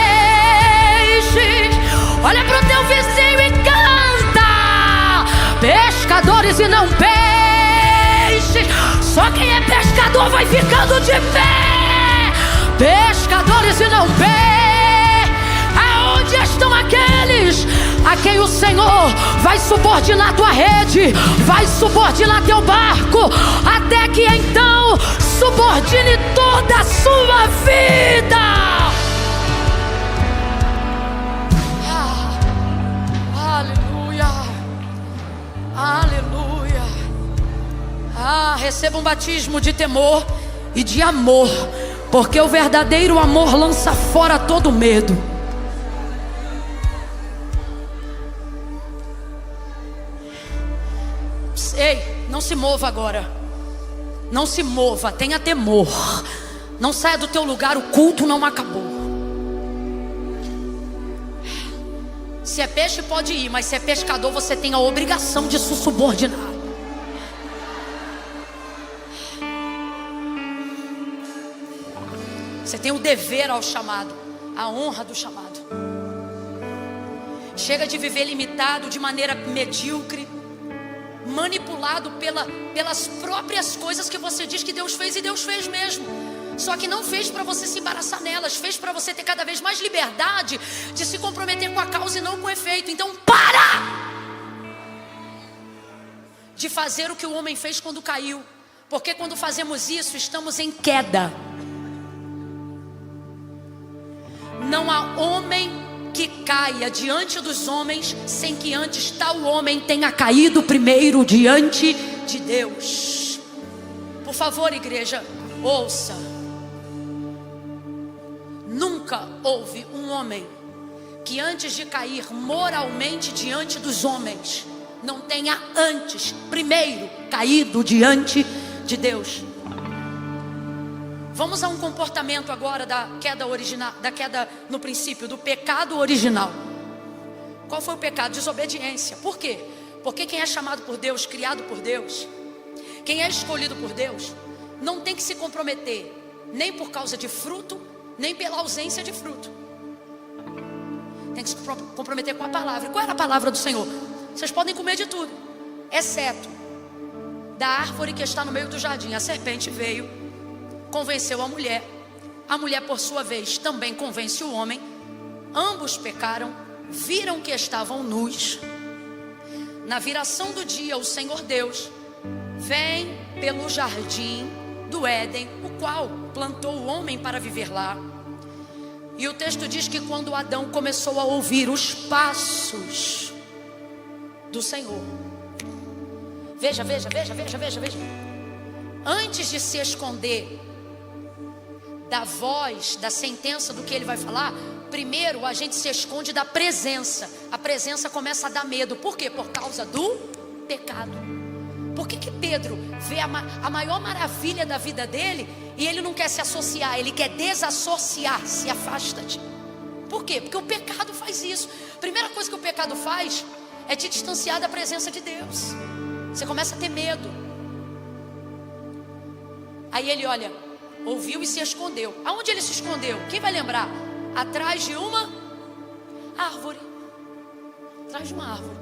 Olha pro teu vizinho e canta. Pescadores e não peixes. Só quem é pescador vai ficando de pé. Pescadores e não peixes. Aonde estão aqueles a quem o Senhor vai subordinar tua rede, vai subordinar teu barco, até que então subordine toda a sua vida. Aleluia. Aleluia. Receba um batismo de temor e de amor, porque o verdadeiro amor lança fora todo medo. Ei, não se mova agora. Não se mova, tenha temor. Não saia do teu lugar, o culto não acabou. Se é peixe pode ir, mas se é pescador você tem a obrigação de se subordinar. Você tem o dever ao chamado, a honra do chamado. Chega de viver limitado de maneira medíocre, manipulado pelas próprias coisas que você diz que Deus fez, e Deus fez mesmo. Só que não fez para você se embaraçar nelas, fez para você ter cada vez mais liberdade de se comprometer com a causa e não com o efeito. Então para de fazer o que o homem fez quando caiu, porque quando fazemos isso estamos em queda. Não há homem que caia diante dos homens sem que antes tal homem tenha caído primeiro diante de Deus. Por favor, igreja, ouça. Nunca houve um homem que antes de cair moralmente diante dos homens não tenha antes, primeiro, caído diante de Deus. Vamos a um comportamento agora da queda original, da queda no princípio, do pecado original. Qual foi o pecado? Desobediência. Por quê? Porque quem é chamado por Deus, criado por Deus, quem é escolhido por Deus, não tem que se comprometer, nem por causa de fruto, nem pela ausência de fruto. Tem que se comprometer com a palavra. E qual era a palavra do Senhor? Vocês podem comer de tudo, exceto da árvore que está no meio do jardim. A serpente veio, convenceu a mulher por sua vez também convence o homem. Ambos pecaram, viram que estavam nus. Na viração do dia, o Senhor Deus vem pelo jardim do Éden, o qual plantou o homem para viver lá. E o texto diz que quando Adão começou a ouvir os passos do Senhor, veja, antes de se esconder da voz, da sentença do que ele vai falar, primeiro a gente se esconde da presença. A presença começa a dar medo. Por quê? Por causa do pecado. Por que Pedro vê a maior maravilha da vida dele e ele não quer se associar, ele quer desassociar, se afasta-te. Por quê? Porque o pecado faz isso. A primeira coisa que o pecado faz é te distanciar da presença de Deus. Você começa a ter medo. Aí ele olha, ouviu e se escondeu. Aonde ele se escondeu? Quem vai lembrar? Atrás de uma árvore. Atrás de uma árvore.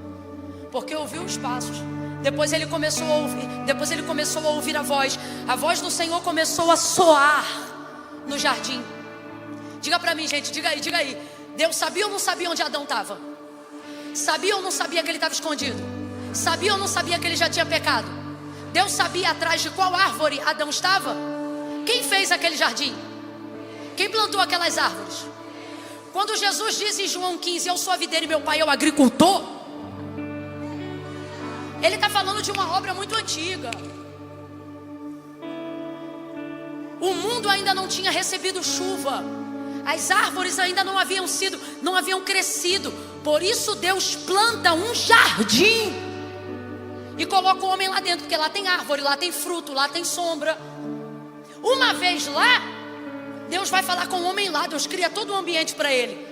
Porque ouviu os passos. Depois ele começou a ouvir. Depois ele começou a ouvir a voz. A voz do Senhor começou a soar no jardim. Diga para mim, gente, diga aí. Deus sabia ou não sabia onde Adão estava? Sabia ou não sabia que ele estava escondido? Sabia ou não sabia que ele já tinha pecado? Deus sabia atrás de qual árvore Adão estava? Quem fez aquele jardim? Quem plantou aquelas árvores? Quando Jesus diz em João 15, eu sou a videira e meu pai é o agricultor, ele está falando de uma obra muito antiga. O mundo ainda não tinha recebido chuva. As árvores ainda não haviam crescido. Por isso Deus planta um jardim e coloca o homem lá dentro, porque lá tem árvore, lá tem fruto, lá tem sombra. Uma vez lá, Deus vai falar com o homem lá. Deus cria todo o ambiente para ele.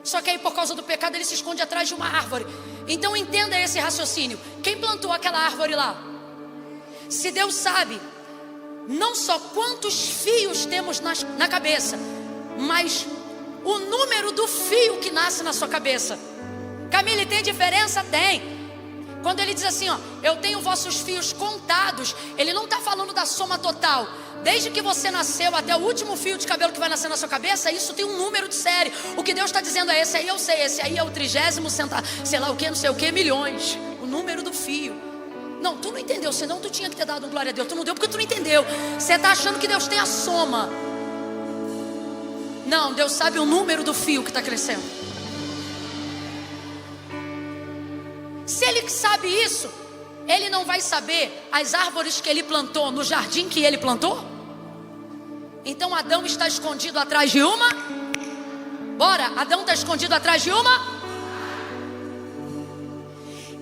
Só que aí por causa do pecado ele se esconde atrás de uma árvore. Então entenda esse raciocínio. Quem plantou aquela árvore lá? Se Deus sabe não só quantos fios temos na cabeça, mas o número do fio que nasce na sua cabeça. Camille, tem diferença? Tem. Quando ele diz assim, ó, eu tenho vossos fios contados, ele não está falando da soma total. Desde que você nasceu até o último fio de cabelo que vai nascer na sua cabeça, isso tem um número de série. O que Deus está dizendo é, esse aí eu sei, esse aí é o 30º centavo, sei lá o que, não sei o que, milhões. O número do fio. Não, tu não entendeu, senão tu tinha que ter dado glória a Deus. Tu não deu porque tu não entendeu. Você está achando que Deus tem a soma. Não, Deus sabe o número do fio que está crescendo. Se Ele sabe isso, ele não vai saber as árvores que ele plantou no jardim que ele plantou? Então Adão está escondido atrás de uma? Bora, Adão está escondido atrás de uma?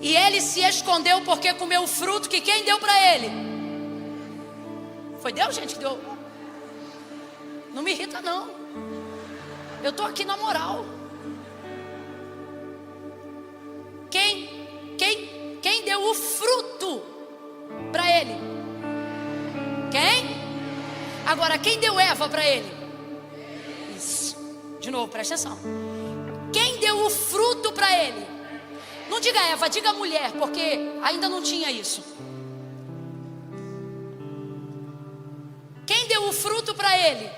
E ele se escondeu porque comeu o fruto que quem deu para ele? Foi Deus, gente, que deu. Não me irrita não. Eu estou aqui na moral. Quem deu o fruto para ele? Quem? Agora, quem deu Eva para ele? Isso. De novo, presta atenção. Quem deu o fruto para ele? Não diga Eva, diga mulher, porque ainda não tinha isso. Quem deu o fruto para ele?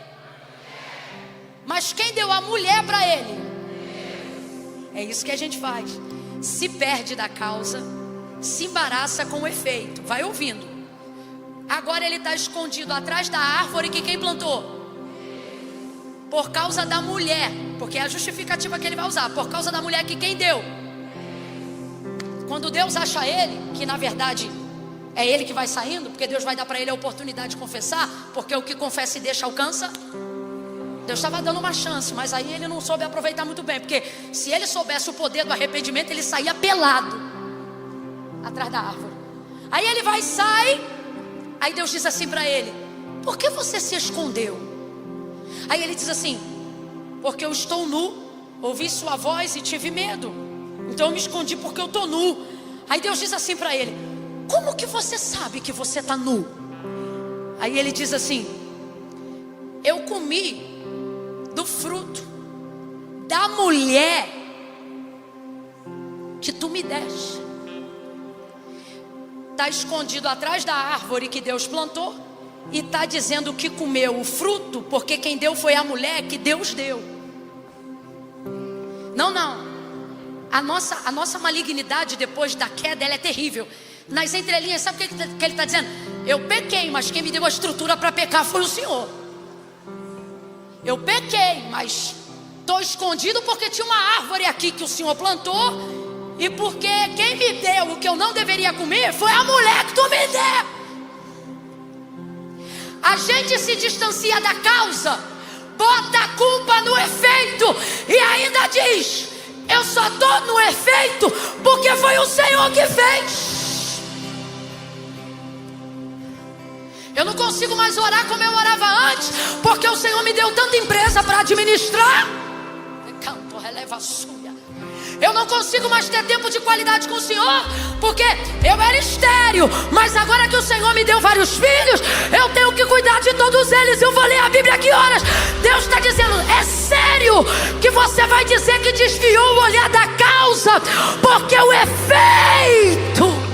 Mas quem deu a mulher para ele? É isso que a gente faz. Se perde da causa, se embaraça com o efeito. Vai ouvindo. Agora ele está escondido atrás da árvore que quem plantou? Por causa da mulher. Porque é a justificativa que ele vai usar. Por causa da mulher que quem deu? Quando Deus acha ele, que na verdade é ele que vai saindo, porque Deus vai dar para ele a oportunidade de confessar, porque o que confessa e deixa alcança. Deus estava dando uma chance, mas aí ele não soube aproveitar muito bem, porque se ele soubesse o poder do arrependimento, ele saía pelado atrás da árvore. Aí ele vai e sai. Aí Deus diz assim para ele: por que você se escondeu? Aí ele diz assim: porque eu estou nu, ouvi sua voz e tive medo, então eu me escondi porque eu estou nu. Aí Deus diz assim para ele: como que você sabe que você está nu? Aí ele diz assim: eu comi do fruto da mulher que tu me deste. Está escondido atrás da árvore que Deus plantou e está dizendo que comeu o fruto porque quem deu foi a mulher que Deus deu. Não, a nossa malignidade depois da queda, ela é terrível. Nas entrelinhas, sabe o que ele está dizendo? Eu pequei, mas quem me deu a estrutura para pecar foi o Senhor. Eu pequei, mas estou escondido porque tinha uma árvore aqui que o Senhor plantou. E porque quem me deu o que eu não deveria comer foi a mulher que tu me deu. A gente se distancia da causa, bota a culpa no efeito e ainda diz: eu só estou no efeito porque foi o Senhor que fez. Eu não consigo mais orar como eu orava antes, porque o Senhor me deu tanta empresa para administrar. Canto, releva a sua. Eu não consigo mais ter tempo de qualidade com o Senhor, porque eu era estéril, mas agora que o Senhor me deu vários filhos, eu tenho que cuidar de todos eles. Eu vou ler a Bíblia que horas? Deus está dizendo: é sério que você vai dizer que desviou o olhar da causa, porque o efeito.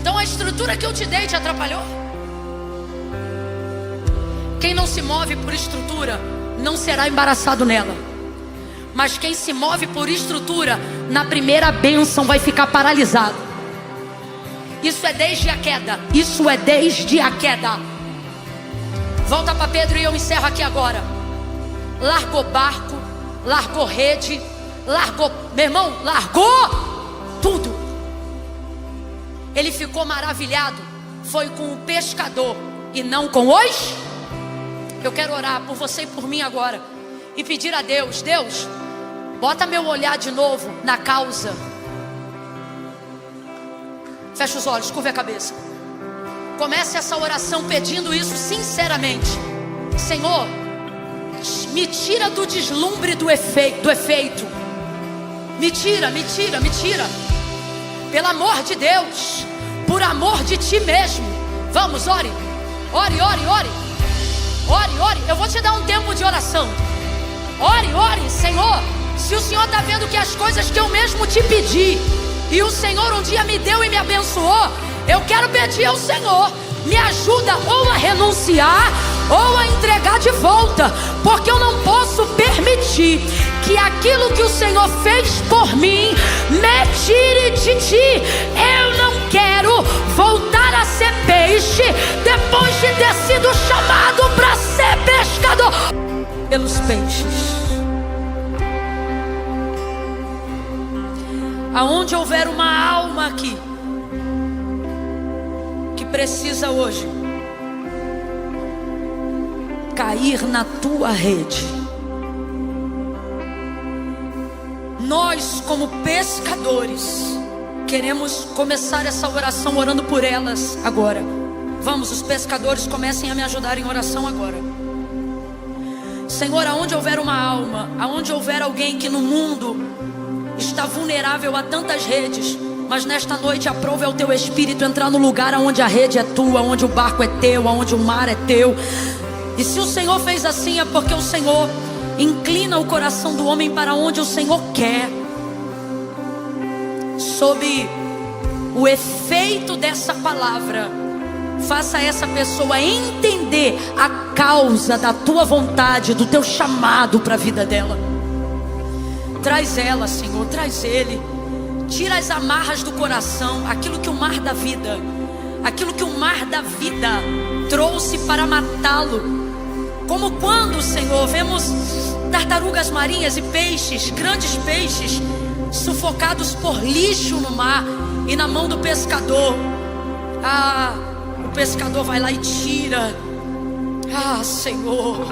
Então a estrutura que eu te dei te atrapalhou? Quem não se move por estrutura não será embaraçado nela. Mas quem se move por estrutura, na primeira bênção vai ficar paralisado. Isso é desde a queda. Isso é desde a queda. Volta para Pedro e eu encerro aqui agora. Largou barco, largou rede, largou, meu irmão, largou tudo. Ele ficou maravilhado. Foi com o pescador e não com os. Eu quero orar por você e por mim agora e pedir a Deus: Deus, bota meu olhar de novo na causa. Fecha os olhos, curva a cabeça. Comece essa oração pedindo isso sinceramente. Senhor, me tira do deslumbre do efeito. Me tira. Pelo amor de Deus, por amor de ti mesmo. Vamos, ore. Ore, eu vou te dar um tempo de oração. Ore, Senhor. Se o Senhor está vendo que as coisas que eu mesmo te pedi, e o Senhor um dia me deu e me abençoou, eu quero pedir ao Senhor: me ajuda ou a renunciar ou a entregar de volta, porque eu não posso permitir que aquilo que o Senhor fez por mim me tire de ti. Eu não quero voltar a ser peixe depois de ter sido chamado para ser pescador pelos peixes. aonde houver uma alma aqui que precisa hoje cair na tua rede, nós, como pescadores, queremos começar essa oração orando por elas agora. Vamos, os pescadores, comecem a me ajudar em oração agora. Senhor, aonde houver uma alma, aonde houver alguém que no mundo está vulnerável a tantas redes, mas nesta noite aprove ao teu Espírito entrar no lugar onde a rede é tua, onde o barco é teu, onde o mar é teu. E se o Senhor fez assim, é porque o Senhor inclina o coração do homem para onde o Senhor quer. Sob o efeito dessa palavra, faça essa pessoa entender a causa da tua vontade, do teu chamado para a vida dela. Traz ela, Senhor, traz ele. Tira as amarras do coração, aquilo que o mar da vida trouxe para matá-lo. Como quando, Senhor, vemos tartarugas marinhas e peixes, grandes peixes, sufocados por lixo no mar e na mão do pescador. O pescador vai lá e tira. Senhor,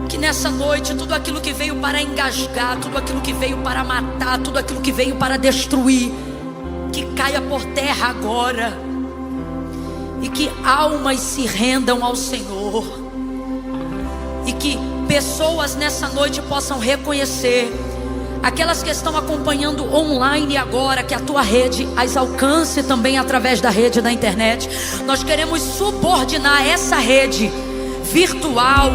que nessa noite tudo aquilo que veio para engasgar, tudo aquilo que veio para matar, tudo aquilo que veio para destruir, que caia por terra agora, e que almas se rendam ao Senhor, e que pessoas nessa noite possam reconhecer, aquelas que estão acompanhando online agora, que a tua rede as alcance também através da rede da internet. Nós queremos subordinar essa rede virtual,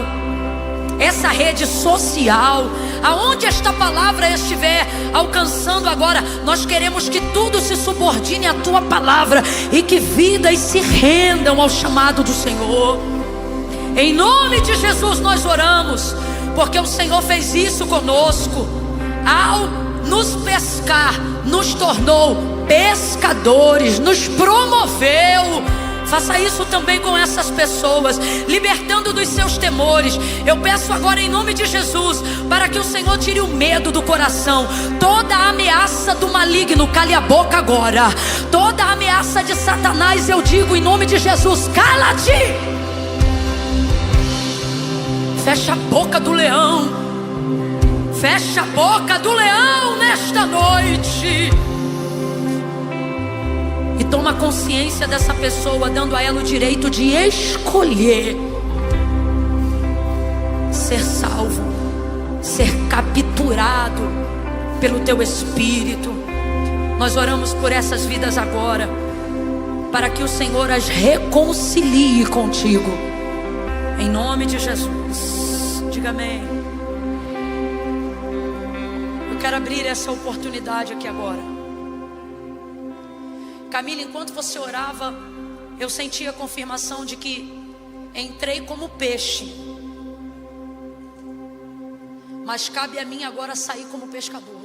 essa rede social, aonde esta palavra estiver alcançando agora, nós queremos que tudo se subordine à tua palavra e que vidas se rendam ao chamado do Senhor. Em nome de Jesus nós oramos, porque o Senhor fez isso conosco. Ao nos pescar, nos tornou pescadores, nos promoveu. Faça isso também com essas pessoas, libertando dos seus temores. Eu peço agora em nome de Jesus, para que o Senhor tire o medo do coração. Toda a ameaça do maligno, cale a boca agora. Toda a ameaça de Satanás, eu digo em nome de Jesus, cala-te. Fecha a boca do leão. Fecha a boca do leão nesta noite. E toma consciência dessa pessoa, dando a ela o direito de escolher ser salvo, ser capturado pelo teu Espírito. Nós oramos por essas vidas agora, para que o Senhor as reconcilie contigo, em nome de Jesus. Diga amém. Eu quero abrir essa oportunidade aqui agora. Camila, enquanto você orava, eu senti a confirmação de que entrei como peixe, mas cabe a mim agora sair como pescador.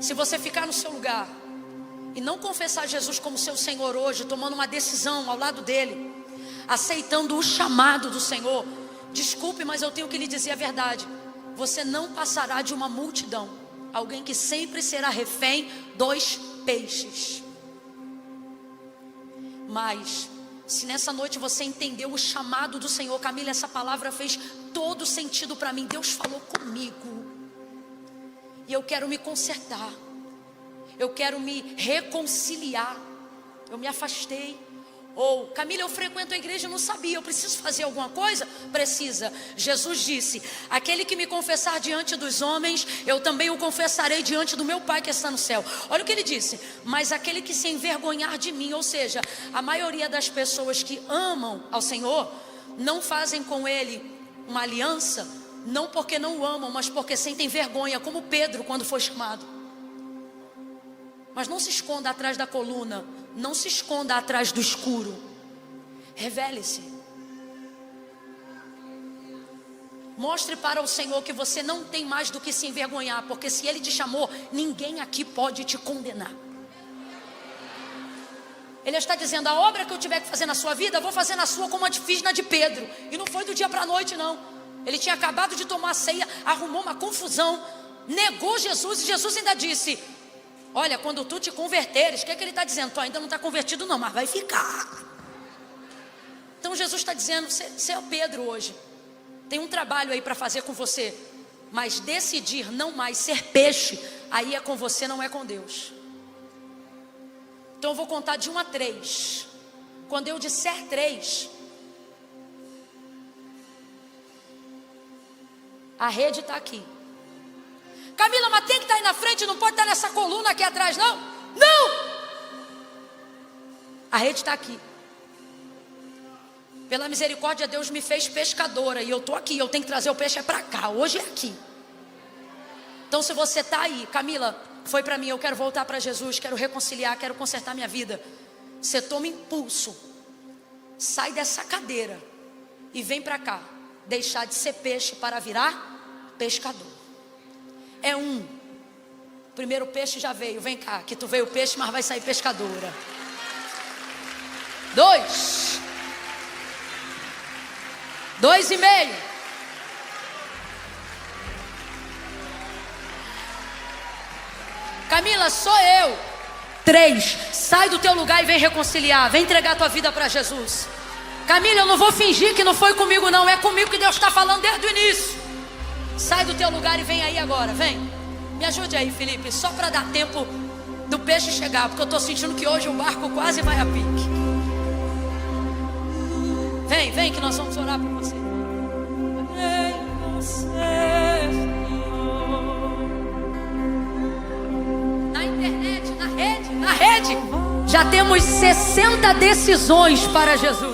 Se você ficar no seu lugar e não confessar Jesus como seu Senhor hoje, tomando uma decisão ao lado dele, aceitando o chamado do Senhor, desculpe, mas eu tenho que lhe dizer a verdade: você não passará de uma multidão, alguém que sempre será refém dos peixes. Mas se nessa noite você entendeu o chamado do Senhor, Camila, essa palavra fez todo sentido para mim. Deus falou comigo e eu quero me consertar, eu quero me reconciliar. Eu me afastei. Ou, Camila, eu frequento a igreja e não sabia, eu preciso fazer alguma coisa? Precisa. Jesus disse: aquele que me confessar diante dos homens, eu também o confessarei diante do meu Pai que está no céu. Olha o que ele disse: mas aquele que se envergonhar de mim. Ou seja, a maioria das pessoas que amam ao Senhor não fazem com Ele uma aliança, não porque não o amam, mas porque sentem vergonha, como Pedro quando foi chamado. Mas não se esconda atrás da coluna, não se esconda atrás do escuro. Revele-se. Mostre para o Senhor que você não tem mais do que se envergonhar, porque se Ele te chamou, ninguém aqui pode te condenar. Ele está dizendo: a obra que eu tiver que fazer na sua vida, eu vou fazer na sua como eu fiz na de Pedro. E não foi do dia para a noite, não. Ele tinha acabado de tomar a ceia, arrumou uma confusão negou Jesus, e Jesus ainda disse: olha, quando tu te converteres, o que é que ele está dizendo? Tu ainda não está convertido não, mas vai ficar. Então Jesus está dizendo: você é o Pedro hoje, tem um trabalho aí para fazer com você, mas decidir não mais ser peixe, aí é com você, não é com Deus. Então eu vou contar de 1 a 3. Quando eu disser 3, a rede está aqui. Camila, mas tem que estar aí na frente, não pode estar nessa coluna aqui atrás, não? Não! A rede está aqui. Pela misericórdia, Deus me fez pescadora, e eu estou aqui, eu tenho que trazer o peixe para cá, hoje é aqui. Então se você está aí, Camila, foi para mim, eu quero voltar para Jesus, quero reconciliar, quero consertar minha vida. Você toma impulso, sai dessa cadeira e vem para cá, deixar de ser peixe para virar pescador. É um. O primeiro peixe já veio, vem cá, que tu veio peixe, mas vai sair pescadora. 2. 2,5. Camila, sou eu. 3. Sai do teu lugar e vem reconciliar, vem entregar tua vida para Jesus. Camila, eu não vou fingir que não foi comigo não, é comigo que Deus está falando desde o início. Sai do teu lugar e vem aí agora, vem. Me ajude aí, Felipe, só para dar tempo do peixe chegar, porque eu estou sentindo que hoje o barco quase vai a pique. Vem que nós vamos orar por você. Na internet, na rede, já temos 60 decisões para Jesus.